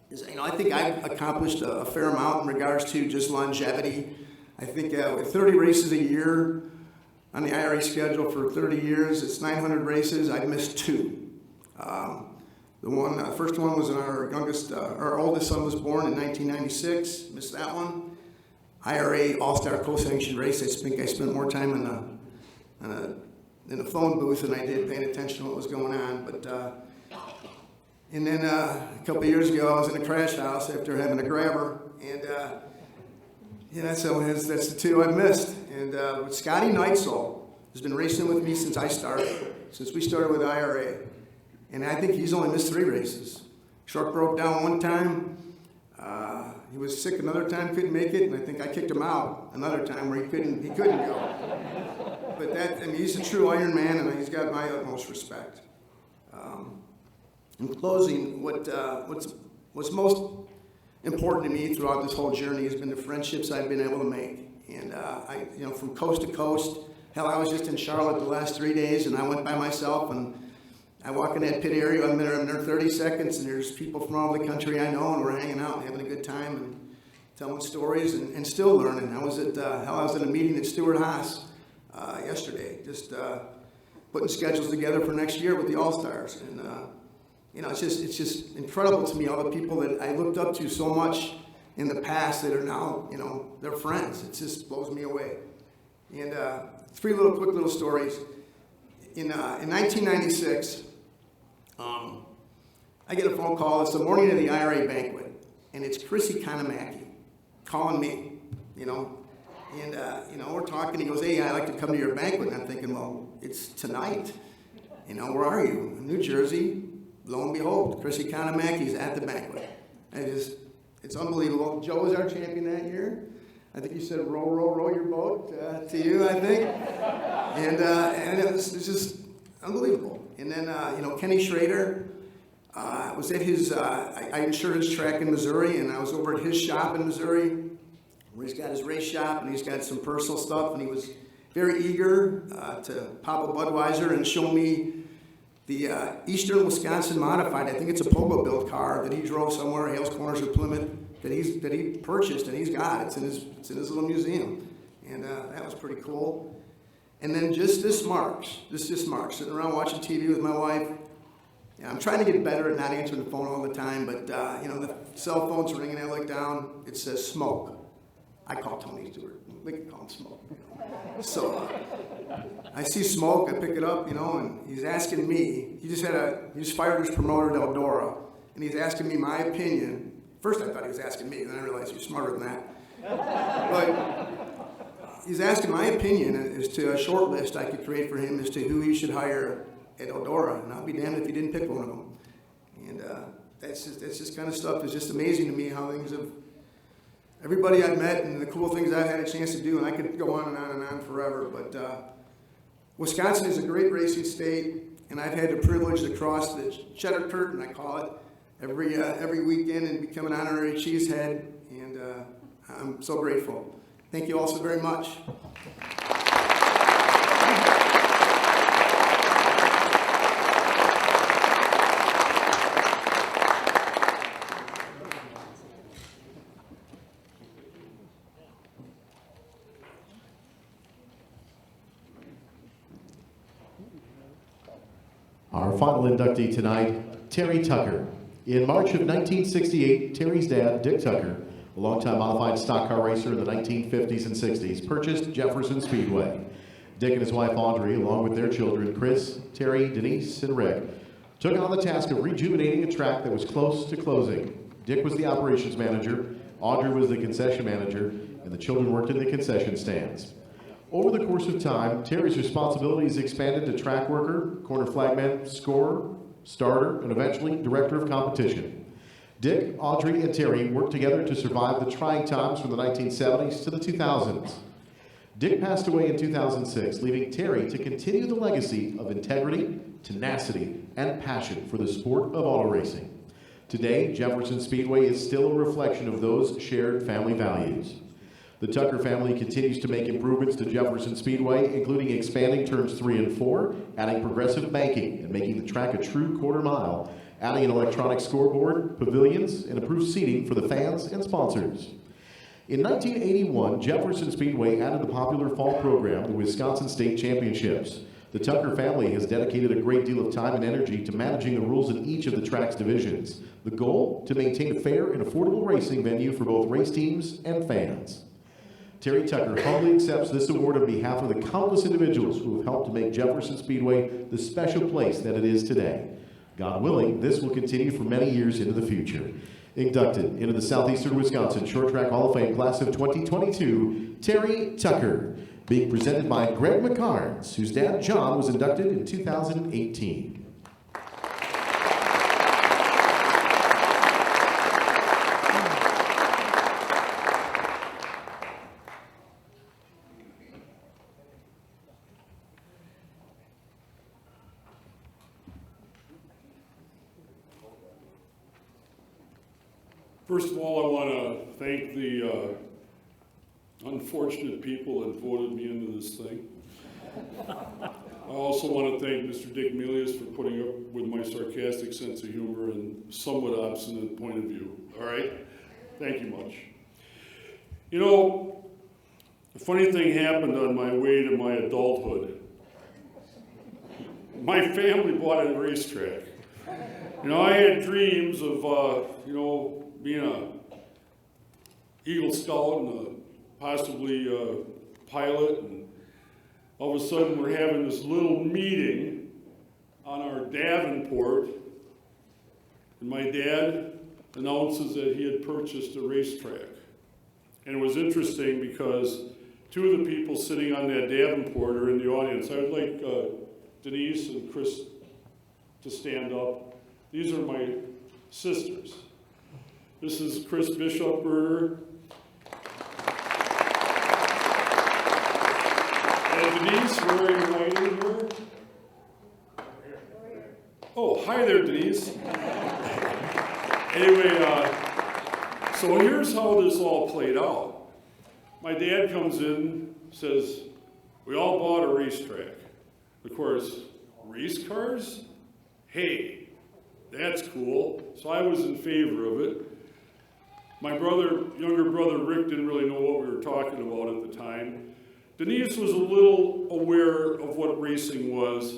is, I think I've accomplished a fair amount in regards to just longevity. I think with 30 races a year on the IRA schedule for 30 years, it's 900 races. I've missed 2. The first one was when our oldest son was born in 1996. Missed that one. IRA All-Star co-sanctioned race. I think I spent more time in the phone booth than I did paying attention to what was going on. But and then a couple of years ago, I was in a crash house after having a grabber, and that's the 2 I missed. And with Scotty Neitzel has been racing with me since we started with IRA. And I think he's only missed 3 races. Truck broke down one time. He was sick another time, couldn't make it, and I think I kicked him out another time where he couldn't go. But he's a true Iron Man, and he's got my utmost respect. In closing, what's most important to me throughout this whole journey has been the friendships I've been able to make. And from coast to coast. Hell, I was just in Charlotte the last 3 days, and I went by myself, and I walk in that pit area, I'm there 30 seconds, and there's people from all over the country I know, and we're hanging out and having a good time and telling stories and still learning. I was at a meeting at Stuart Haas yesterday, just putting schedules together for next year with the All-Stars. And it's just incredible to me, all the people that I looked up to so much in the past that are now, they're friends. It just blows me away. And 3 quick little stories. In 1996, I get a phone call. It's the morning of the IRA banquet, and it's Chrissy Kanamaki calling me, and we're talking. He goes, "Hey, I'd like to come to your banquet." And I'm thinking, well, it's tonight. Where are you? In New Jersey. Lo and behold, Chrissy Kanamaki's at the banquet. It's unbelievable. Joe was our champion that year. I think you said, row, row, row your boat to you, I think. And it was just unbelievable. And then, Kenny Schrader was at his, I insured his track in Missouri, and I was over at his shop in Missouri, where he's got his race shop, and he's got some personal stuff, and he was very eager to pop a Budweiser and show me the Eastern Wisconsin Modified. I think it's a Pogo built car that he drove somewhere, Hales Corners or Plymouth, that he purchased, and he's got. It's in his little museum, and that was pretty cool. And then this March, sitting around watching TV with my wife. I'm trying to get better at not answering the phone all the time, but the cell phone's ringing. I look down, it says Smoke. I call Tony Stewart. We can call him Smoke. So I see Smoke. I pick it up, and he's asking me. He just fired his promoter at Eldora, and he's asking me my opinion. First, I thought he was asking me, then I realized he was smarter than that. But he's asking my opinion as to a short list I could create for him as to who he should hire at Eldora, and I'll be damned if he didn't pick one of them. And that's just kind of stuff that's just amazing to me, how things have. Everybody I've met and the cool things I've had a chance to do, and I could go on and on and on forever. But Wisconsin is a great racing state, and I've had the privilege to cross the cheddar curtain, I call it, every weekend and become an honorary cheesehead, and I'm so grateful. Thank you all so very much. Our final inductee tonight Terry Tucker. In March of 1968, Terry's dad, Dick Tucker, a longtime modified stock car racer in the 1950s and 60s, purchased Jefferson Speedway. Dick and his wife Audrey, along with their children Chris, Terry, Denise, and Rick, took on the task of rejuvenating a track that was close to closing. Dick was the operations manager, Audrey was the concession manager, and the children worked in the concession stands. Over the course of time, Terry's responsibilities expanded to track worker, corner flagman, scorer, starter, and eventually director of competition. Dick, Audrey, and Terry worked together to survive the trying times from the 1970s to the 2000s. Dick passed away in 2006, leaving Terry to continue the legacy of integrity, tenacity, and passion for the sport of auto racing. Today, Jefferson Speedway is still a reflection of those shared family values. The Tucker family continues to make improvements to Jefferson Speedway, including expanding turns 3 and 4, adding progressive banking, and making the track a true quarter mile, adding an electronic scoreboard, pavilions, and improved seating for the fans and sponsors. In 1981, Jefferson Speedway added the popular fall program, the Wisconsin State Championships. The Tucker family has dedicated a great deal of time and energy to managing the rules in each of the track's divisions. The goal, to maintain a fair and affordable racing venue for both race teams and fans. Terry Tucker humbly accepts this award on behalf of the countless individuals who have helped to make Jefferson Speedway the special place that it is today. God willing, this will continue for many years into the future. Inducted into the Southeastern Wisconsin Short Track Hall of Fame Class of 2022, Terry Tucker, being presented by Greg McCarnes, whose dad John was inducted in 2018. First of all, I want to thank the unfortunate people that voted me into this thing. I also want to thank Mr. Dick Milius for putting up with my sarcastic sense of humor and somewhat obstinate point of view. All right? Thank you much. You know, a funny thing happened on my way to my adulthood. My family bought a racetrack. You know, I had dreams of, being a Eagle Scout and possibly a pilot, and all of a sudden we're having this little meeting on our Davenport, and my dad announces that he had purchased a racetrack. And it was interesting because two of the people sitting on that Davenport are in the audience. I would like Denise and Chris to stand up. These are my sisters. This is Chris Bishopberger. And Denise wearing white in here. Oh, hi there, Denise. Anyway, so here's how this all played out. My dad comes in, says, we all bought a racetrack. Of course, race cars? Hey, that's cool. So I was in favor of it. My younger brother Rick didn't really know what we were talking about at the time. Denise was a little aware of what racing was,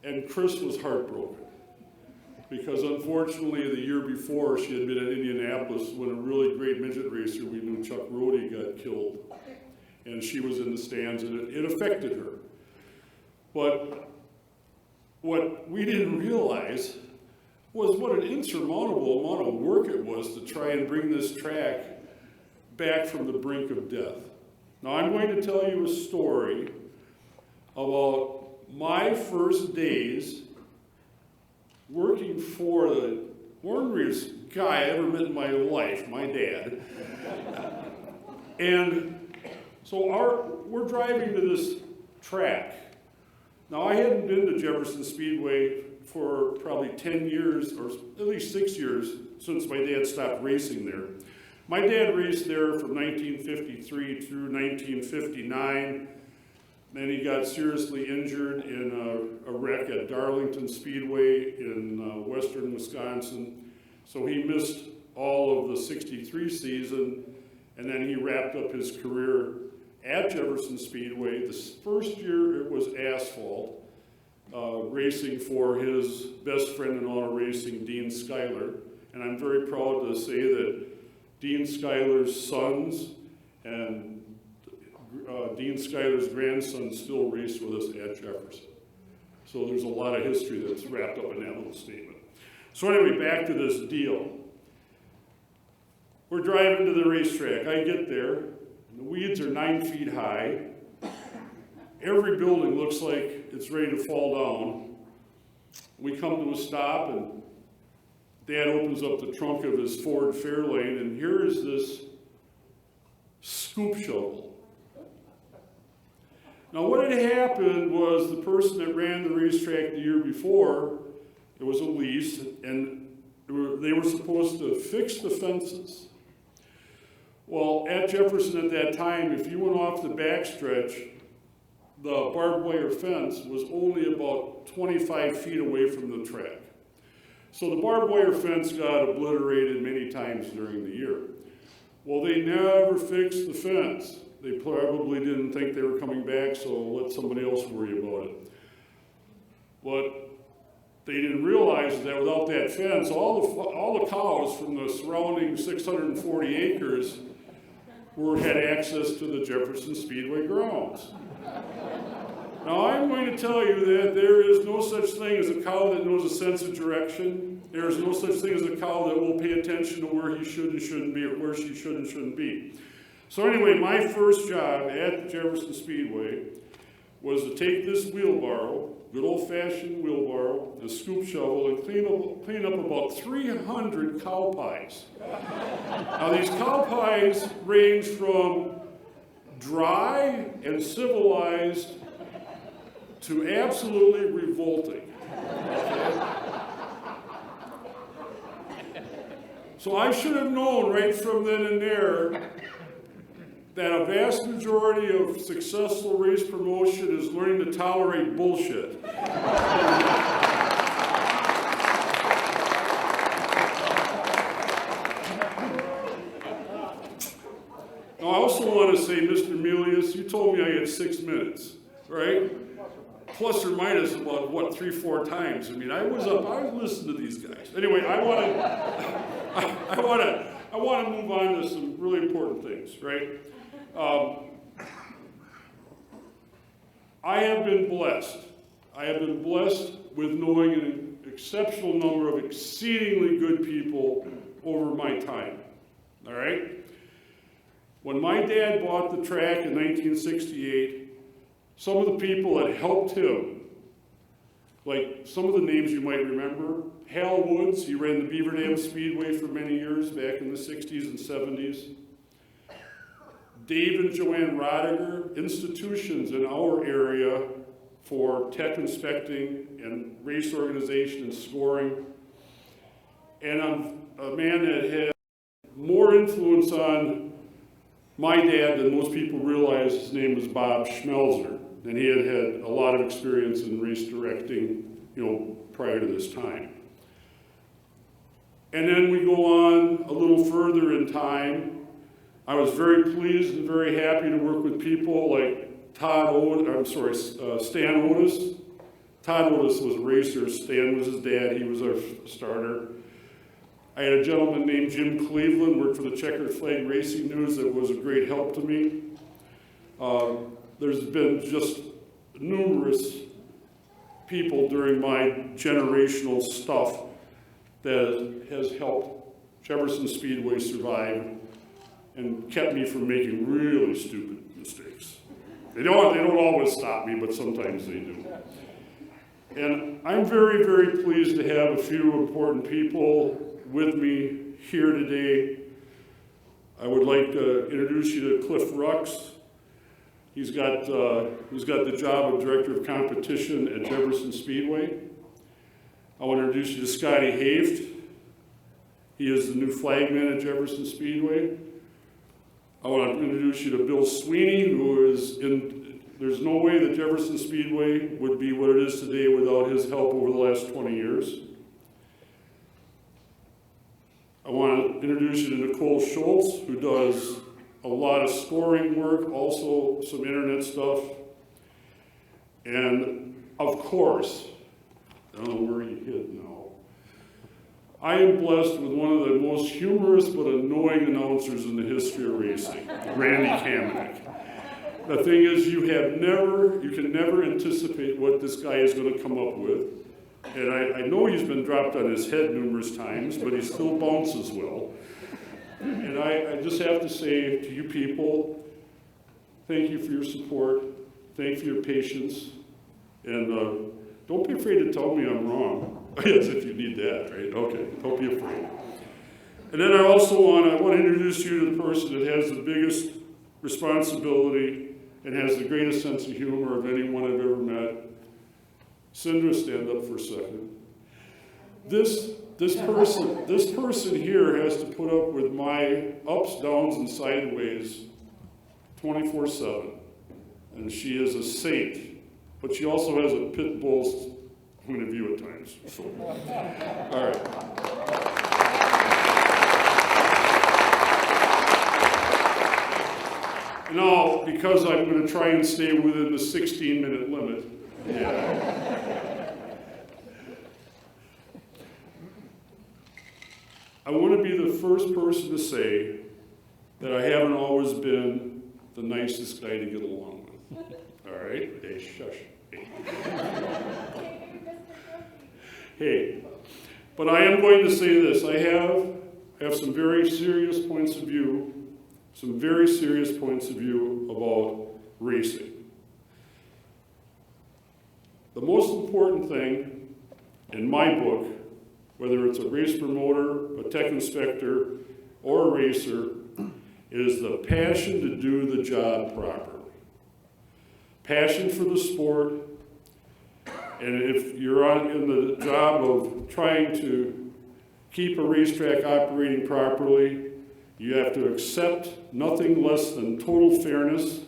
and Chris was heartbroken. Because unfortunately, the year before, she had been in Indianapolis when a really great midget racer we knew, Chuck Rohde, got killed. And she was in the stands, and it affected her. But what we didn't realize was what an insurmountable amount of work it was to try and bring this track back from the brink of death. Now, I'm going to tell you a story about my first days working for the orneriest guy I ever met in my life, my dad. And so we're driving to this track. Now, I hadn't been to Jefferson Speedway for probably 10 years, or at least 6 years, since my dad stopped racing there. My dad raced there from 1953 through 1959. Then he got seriously injured in a wreck at Darlington Speedway in western Wisconsin. So he missed all of the 63 season, and then he wrapped up his career at Jefferson Speedway. The first year it was asphalt. racing for his best friend in auto racing, Dean Schuyler. And I'm very proud to say that Dean Schuyler's sons and Dean Schuyler's grandson still race with us at Jefferson. So there's a lot of history that's wrapped up in that little statement. So anyway, back to this deal. We're driving to the racetrack. I get there. The weeds are 9 feet high. Every building looks like it's ready to fall down. We come to a stop, and Dad opens up the trunk of his Ford Fairlane, and here is this scoop shovel. Now, what had happened was the person that ran the racetrack the year before, it was a lease, and they were supposed to fix the fences. Well, at Jefferson at that time, if you went off the backstretch, the barbed wire fence was only about 25 feet away from the track. So the barbed wire fence got obliterated many times during the year. Well, they never fixed the fence. They probably didn't think they were coming back, so let somebody else worry about it. But they didn't realize that without that fence, all the cows from the surrounding 640 acres had access to the Jefferson Speedway grounds. Now, I'm going to tell you that there is no such thing as a cow that knows a sense of direction. There is no such thing as a cow that will pay attention to where he should and shouldn't be, or where she should and shouldn't be. So anyway, my first job at the Jefferson Speedway was to take this wheelbarrow, good old-fashioned wheelbarrow, a scoop shovel, and clean up about 300 cow pies. Now, these cow pies range from dry and civilized to absolutely revolting. Okay? So I should have known right from then and there that a vast majority of successful race promotion is learning to tolerate bullshit. Now, I also want to say, Mr. Melius, you told me I had 6 minutes, right? Plus or minus about, what, 3-4 times. I mean, I was listening to these guys. Anyway, I want to move on to some really important things, right? I have been blessed. I have been blessed with knowing an exceptional number of exceedingly good people over my time, all right? When my dad bought the track in 1968, some of the people that helped him, like some of the names you might remember, Hal Woods, he ran the Beaver Dam Speedway for many years back in the 60s and 70s. Dave and Joanne Rodiger, institutions in our area for tech inspecting and race organization and scoring. And I'm a man that had more influence on my dad than most people realize. His name was Bob Schmelzer, and he had a lot of experience in race directing, prior to this time. And then we go on a little further in time. I was very pleased and very happy to work with people like Stan Otis. Todd Otis was a racer. Stan was his dad. He was our starter. I had a gentleman named Jim Cleveland, worked for the Checkered Flag Racing News, that was a great help to me. There's been just numerous people during my generational stuff that has helped Jefferson Speedway survive and kept me from making really stupid mistakes. They don't always stop me, but sometimes they do. And I'm very, very pleased to have a few important people with me here today. I would like to introduce you to Cliff Rux. He's got the job of Director of Competition at Jefferson Speedway. I want to introduce you to Scotty Haft. He is the new flagman at Jefferson Speedway. I want to introduce you to Bill Sweeney, who is there's no way that Jefferson Speedway would be what it is today without his help over the last 20 years. I want to introduce you to Nicole Schultz, who does a lot of scoring work, also some internet stuff. And of course, I don't know where you hid now. I am blessed with one of the most humorous but annoying announcers in the history of racing, Randy Kamenek. The thing is, you can never anticipate what this guy is going to come up with. And I know he's been dropped on his head numerous times, but he still bounces well. And I just have to say to you people, thank you for your support. Thank you for your patience. And don't be afraid to tell me I'm wrong. Yes, if you need that, right? Okay, don't be afraid. And then I want to introduce you to the person that has the biggest responsibility and has the greatest sense of humor of anyone I've ever met. Sindra, stand up for a second. This person here has to put up with my ups, downs, and sideways 24/7. And she is a saint, but she also has a pit bull's point of view at times. So, all right. Now, because I'm going to try and stay within the 16-minute limit, I want to be the first person to say that I haven't always been the nicest guy to get along with. All right? Hey, shush. Hey, but I am going to say this. I have some very serious points of view, about racing. The most important thing in my book, whether it's a race promoter, a tech inspector, or a racer, is the passion to do the job properly. Passion for the sport, and if you're in the job of trying to keep a racetrack operating properly, you have to accept nothing less than total fairness.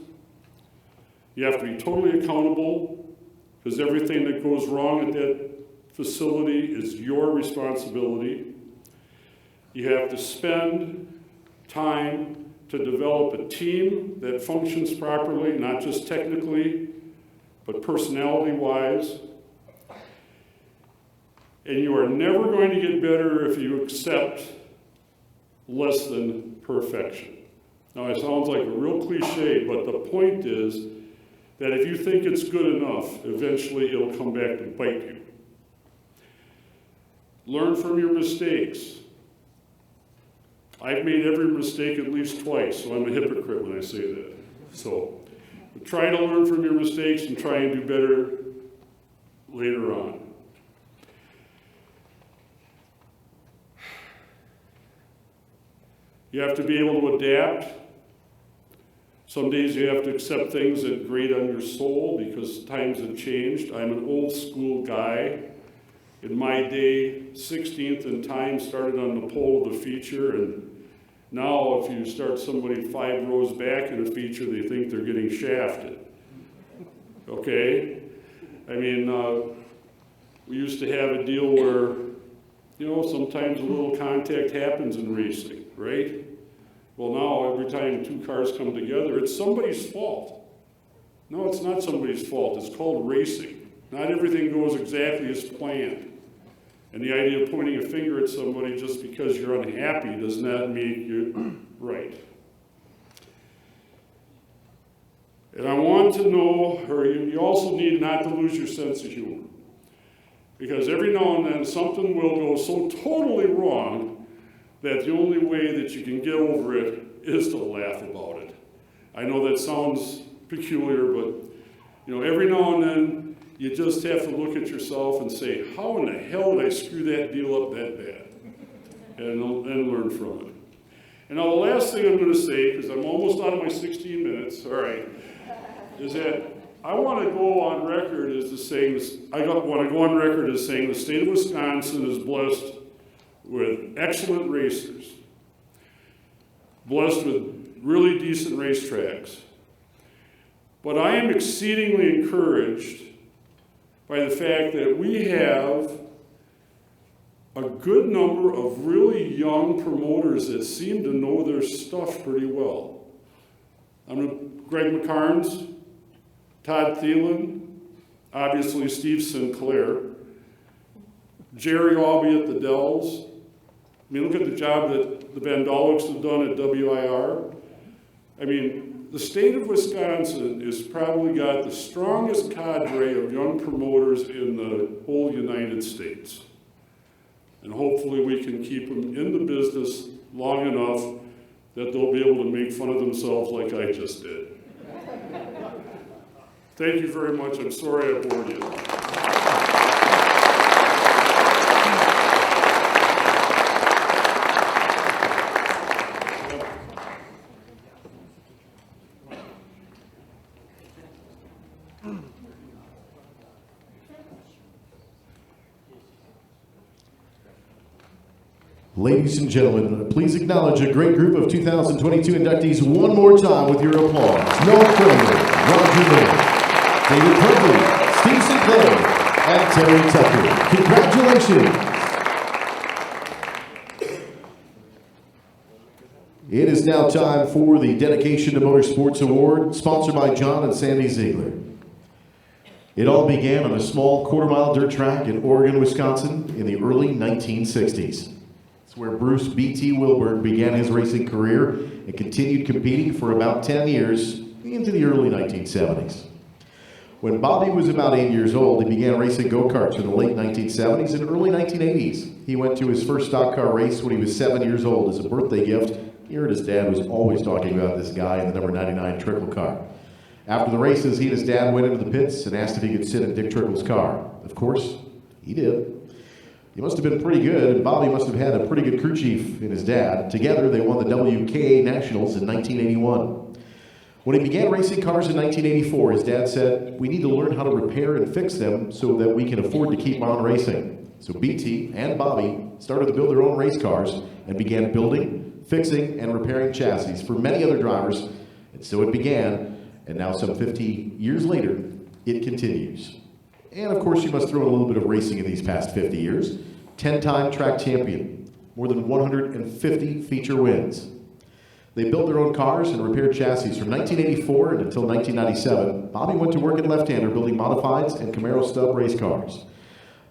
You have to be totally accountable, because everything that goes wrong at that facility is your responsibility. You have to spend time to develop a team that functions properly, not just technically, but personality-wise. And you are never going to get better if you accept less than perfection. Now, it sounds like a real cliche, but the point is that if you think it's good enough, eventually it'll come back and bite you. Learn from your mistakes. I've made every mistake at least twice, so I'm a hypocrite when I say that. So try to learn from your mistakes and try and do better later on. You have to be able to adapt. Some days you have to accept things that grate on your soul because times have changed. I'm an old school guy. In my day, 16th in time started on the pole of the feature, and now if you start somebody 5 rows back in a feature, they think they're getting shafted. Okay? I mean, we used to have a deal where, you know, sometimes a little contact happens in racing, right? Well, now every time 2 cars come together, it's somebody's fault. No, it's not somebody's fault. It's called racing. Not everything goes exactly as planned. And the idea of pointing a finger at somebody just because you're unhappy does not make you right. And I want to know, or you also need not to lose your sense of humor. Because every now and then something will go so totally wrong that the only way that you can get over it is to laugh about it. I know that sounds peculiar, but you know, every now and then you just have to look at yourself and say, how in the hell did I screw that deal up that bad? And learn from it. And now the last thing I'm going to say, because I'm almost out of my 16 minutes, all right, is that I want to go on record as saying the state of Wisconsin is blessed with excellent racers, blessed with really decent racetracks. But I am exceedingly encouraged by the fact that we have a good number of really young promoters that seem to know their stuff pretty well. Greg McCarnes, Todd Thielen, obviously Steve Sinclair, Jerry Albee at the Dells. I mean, look at the job that the Van Doliks have done at WIR. I mean, the state of Wisconsin has probably got the strongest cadre of young promoters in the whole United States. And hopefully we can keep them in the business long enough that they'll be able to make fun of themselves like I just did. Thank you very much. I'm sorry I bored you. Ladies and gentlemen, please acknowledge a great group of 2022 inductees one more time with your applause. Noel Cramer, Roger Miller, David Prunty, Steve Sinclair, and Terry Tucker. Congratulations! It is now time for the Dedication to Motorsports Award, sponsored by John and Sandy Ziegler. It all began on a small quarter-mile dirt track in Oregon, Wisconsin in the early 1960s. It's where Bruce B.T. Wilburn began his racing career and continued competing for about 10 years into the early 1970s. When Bobby was about 8 years old, he began racing go-karts in the late 1970s and early 1980s. He went to his first stock car race when he was 7 years old as a birthday gift. He heard his dad was always talking about this guy in the number 99 Trickle car. After the races, he and his dad went into the pits and asked if he could sit in Dick Trickle's car. Of course, he did. He must have been pretty good, and Bobby must have had a pretty good crew chief in his dad. Together, they won the WKA Nationals in 1981. When he began racing cars in 1984, his dad said, "We need to learn how to repair and fix them so that we can afford to keep on racing." So BT and Bobby started to build their own race cars and began building, fixing, and repairing chassis for many other drivers. And so it began, and now some 50 years later, it continues. And of course, you must throw in a little bit of racing in these past 50 years. 10-time track champion, more than 150 feature wins. They built their own cars and repaired chassis from 1984 and until 1997. Bobby went to work at Left-Hander building modifieds and Camaro stub race cars.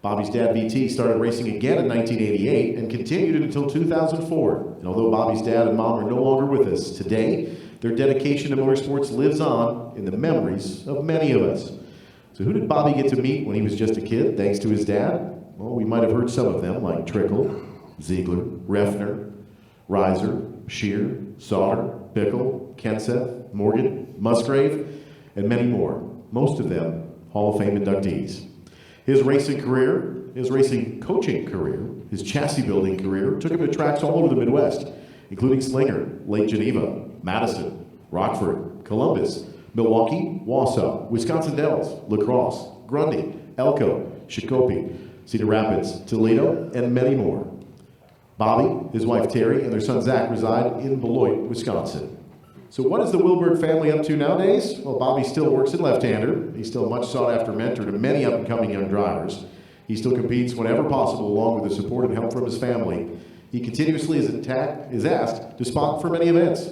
Bobby's dad, VT, started racing again in 1988 and continued it until 2004. And although Bobby's dad and mom are no longer with us today, their dedication to motorsports lives on in the memories of many of us. So who did Bobby get to meet when he was just a kid, thanks to his dad? Well, we might have heard some of them, like Trickle, Ziegler, Refner, Reiser, Scheer, Sauter, Bickle, Kenseth, Morgan, Musgrave, and many more. Most of them Hall of Fame inductees. His racing career, his racing coaching career, his chassis building career took him to tracks all over the Midwest, including Slinger, Lake Geneva, Madison, Rockford, Columbus, Milwaukee, Wausau, Wisconsin Dells, La Crosse, Grundy, Elko, Shakopee, Cedar Rapids, Toledo, and many more. Bobby, his wife Terry, and their son Zach reside in Beloit, Wisconsin. So what is the Wilburn family up to nowadays? Well, Bobby still works at Left-Hander. He's still a much sought-after mentor to many up-and-coming young drivers. He still competes whenever possible, along with the support and help from his family. He continuously is asked to spot for many events.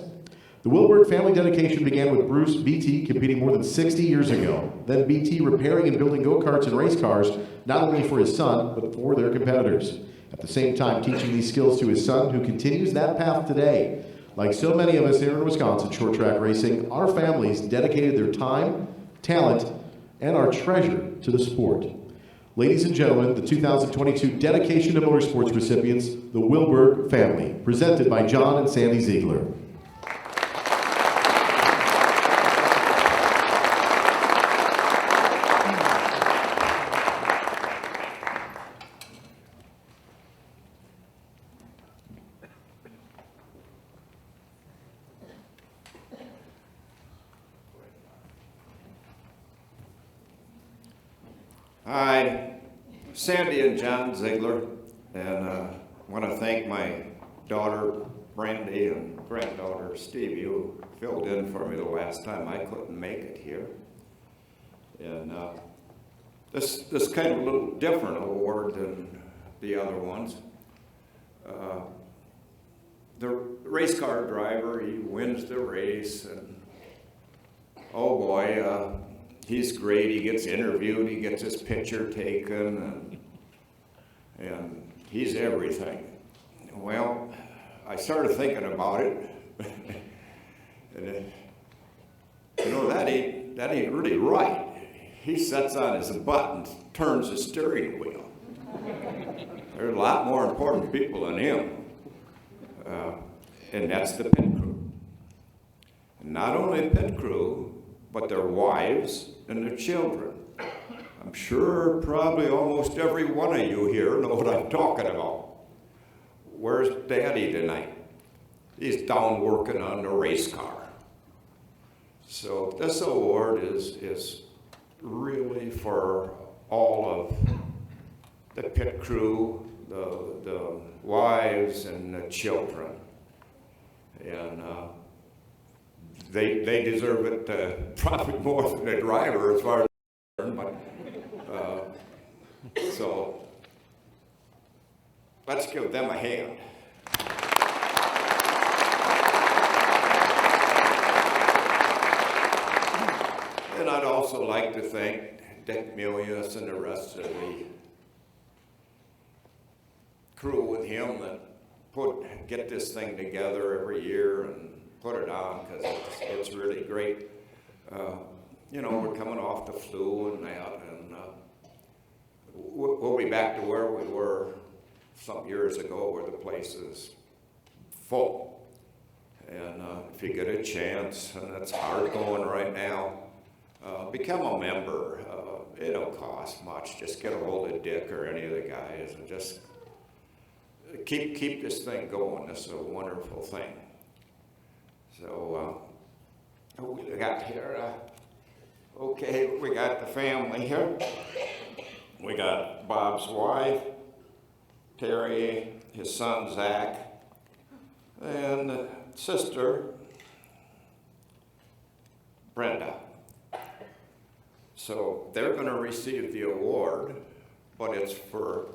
The Wilburn family dedication began with Bruce BT competing more than 60 years ago. Then BT repairing and building go-karts and race cars, not only for his son, but for their competitors. At the same time, teaching these skills to his son, who continues that path today. Like so many of us here in Wisconsin short track racing, our families dedicated their time, talent, and our treasure to the sport. Ladies and gentlemen, the 2022 Dedication to Motorsports recipients, the Wilburn family, presented by John and Sandy Ziegler. Hi, Sandy and John Ziegler, and I want to thank my daughter Brandy and granddaughter Stevie, who filled in for me the last time I couldn't make it here. And this kind of a little different award than the other ones. The race car driver, he wins the race, and oh boy, he's great. He gets interviewed, he gets his picture taken, and he's everything. Well, I started thinking about it, and you know, that ain't really right. He sits on his butt and turns the steering wheel. There's a lot more important people than him, and that's the pit crew. And not only pit crew, but their wives and their children. I'm sure probably almost every one of you here know what I'm talking about. Where's Daddy tonight? He's down working on the race car. So this award is really for all of the pit crew, the wives and the children. And they deserve it probably more than the driver as far as I'm concerned, but so let's give them a hand. And I'd also like to thank Dick Milius and the rest of the crew with him that get this thing together every year and put it on, because it's really great. You know, we're coming off the flu and that, and we'll be back to where we were some years ago, where the place is full. And if you get a chance, and it's hard going right now, become a member. It don't cost much. Just get a hold of Dick or any of the guys and just keep this thing going. This is a wonderful thing. So we got here. Okay, we got the family here. We got Bob's wife, Terry, his son Zach, and sister Brenda. So they're going to receive the award, but it's for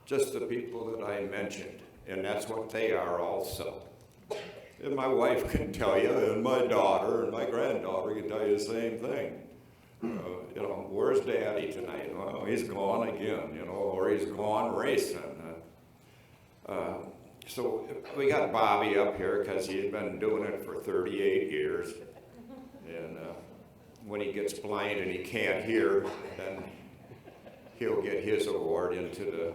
just the people that I mentioned, and that's what they are also. And my wife can tell you, and my daughter and my granddaughter can tell you the same thing. You know, where's Daddy tonight? Well, he's gone again, you know, or he's gone racing. So we got Bobby up here because he's been doing it for 38 years. And when he gets blind and he can't hear, then he'll get his award into the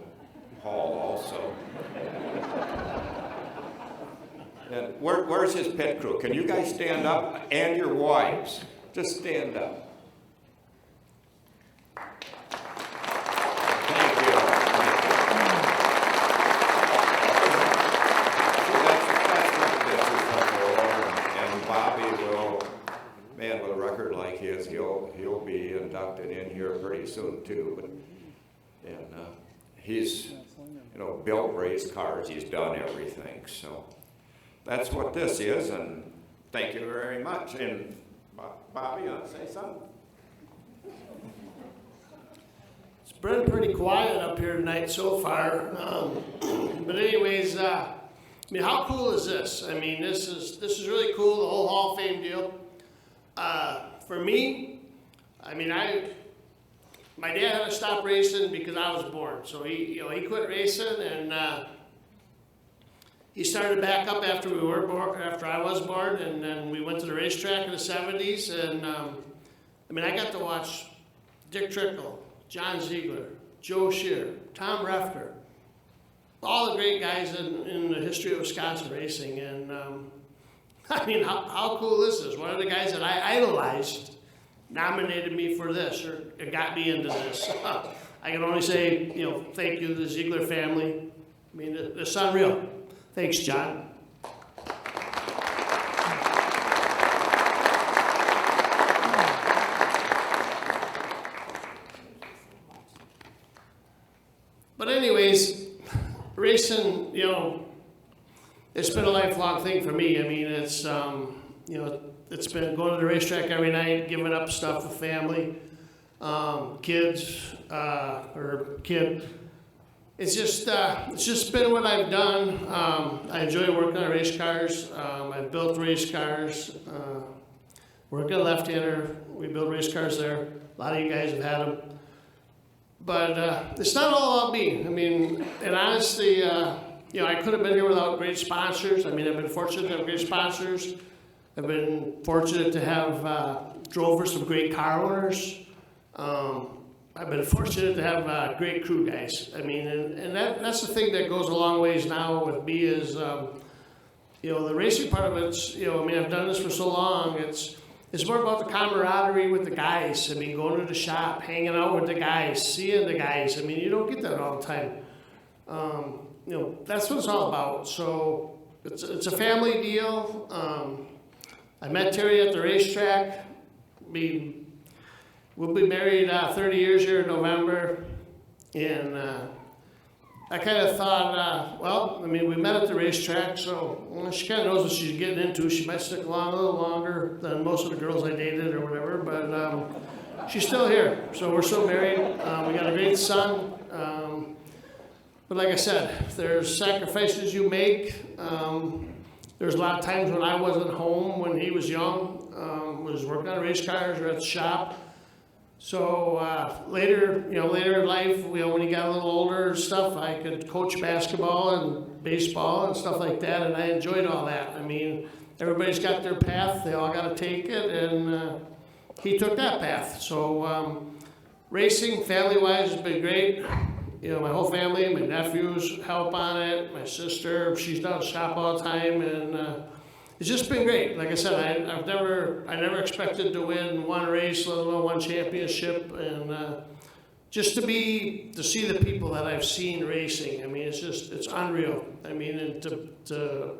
hall also. And where's his pit crew? Can you guys stand up? And your wives. Just stand up. Thank you. So that's what this is for. And Bobby will, man, with a record like his, he'll be inducted in here pretty soon too. And he's, you know, built race cars. He's done everything. So that's what this is, and thank you very much. And Bobby, you want to say something? It's been pretty quiet up here tonight so far. But anyways, I mean, how cool is this? I mean, this is really cool, the whole Hall of Fame deal. For me, I mean, my dad had to stop racing because I was born. So he quit racing, and he started back up after we were born, after I was born, and then we went to the racetrack in the 70s. And I mean, I got to watch Dick Trickle, John Ziegler, Joe Shear, Tom Refner, all the great guys in the history of Wisconsin racing. And I mean, how cool is this? One of the guys that I idolized nominated me for this, or got me into this. I can only say, you know, thank you to the Ziegler family. I mean, it's unreal. Thanks, John. But anyways, racing, you know, it's been a lifelong thing for me. I mean, it's, you know, it's been going to the racetrack every night, giving up stuff with family, kids, or kid. It's just been what I've done. I enjoy working on race cars. I've built race cars. Work at Left-Hander. We build race cars there. A lot of you guys have had them. But it's not all about me. I mean, and honestly, you know, I could have been here without great sponsors. I mean, I've been fortunate to have great sponsors. I've been fortunate to have drove for some great car owners. I've been fortunate to have great crew guys. I mean, and that's the thing that goes a long ways now with me is, you know, the racing part of it's, you know, I mean, I've done this for so long. It's more about the camaraderie with the guys. I mean, going to the shop, hanging out with the guys, seeing the guys. I mean, you don't get that all the time. You know, that's what it's all about. So it's a family deal. I met Terry at the racetrack. We'll be married 30 years here in November. And I kind of thought, well, I mean, we met at the racetrack, so she kind of knows what she's getting into. She might stick along a little longer than most of the girls I dated or whatever, but she's still here. So we're still married. We got a great son. But like I said, there's sacrifices you make. There's a lot of times when I wasn't home when he was young, was working on race cars or at the shop. So later in life, you know, when he got a little older and stuff, I could coach basketball and baseball and stuff like that, and I enjoyed all that. I mean, everybody's got their path; they all got to take it, and he took that path. So racing, family-wise, has been great. You know, my whole family, my nephews help on it. My sister, she's down at the shop all the time, and it's just been great. Like I said, I never expected to win one race, let alone one championship, and just to see the people that I've seen racing. I mean, it's unreal. I mean, and to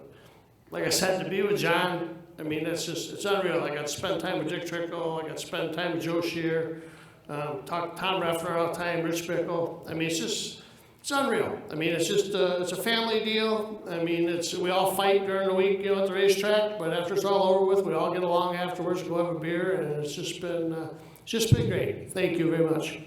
like I said, to be with John, I mean, it's unreal. I got to spend time with Dick Trickle. I got to spend time with Joe Shear. Talk to Tom Reffner all the time, Rich Bickle. I mean, it's unreal. I mean, it's a family deal. I mean, we all fight during the week, you know, at the racetrack, but after it's all over with, we all get along afterwards, go have a beer, and it's just been great. Thank you very much.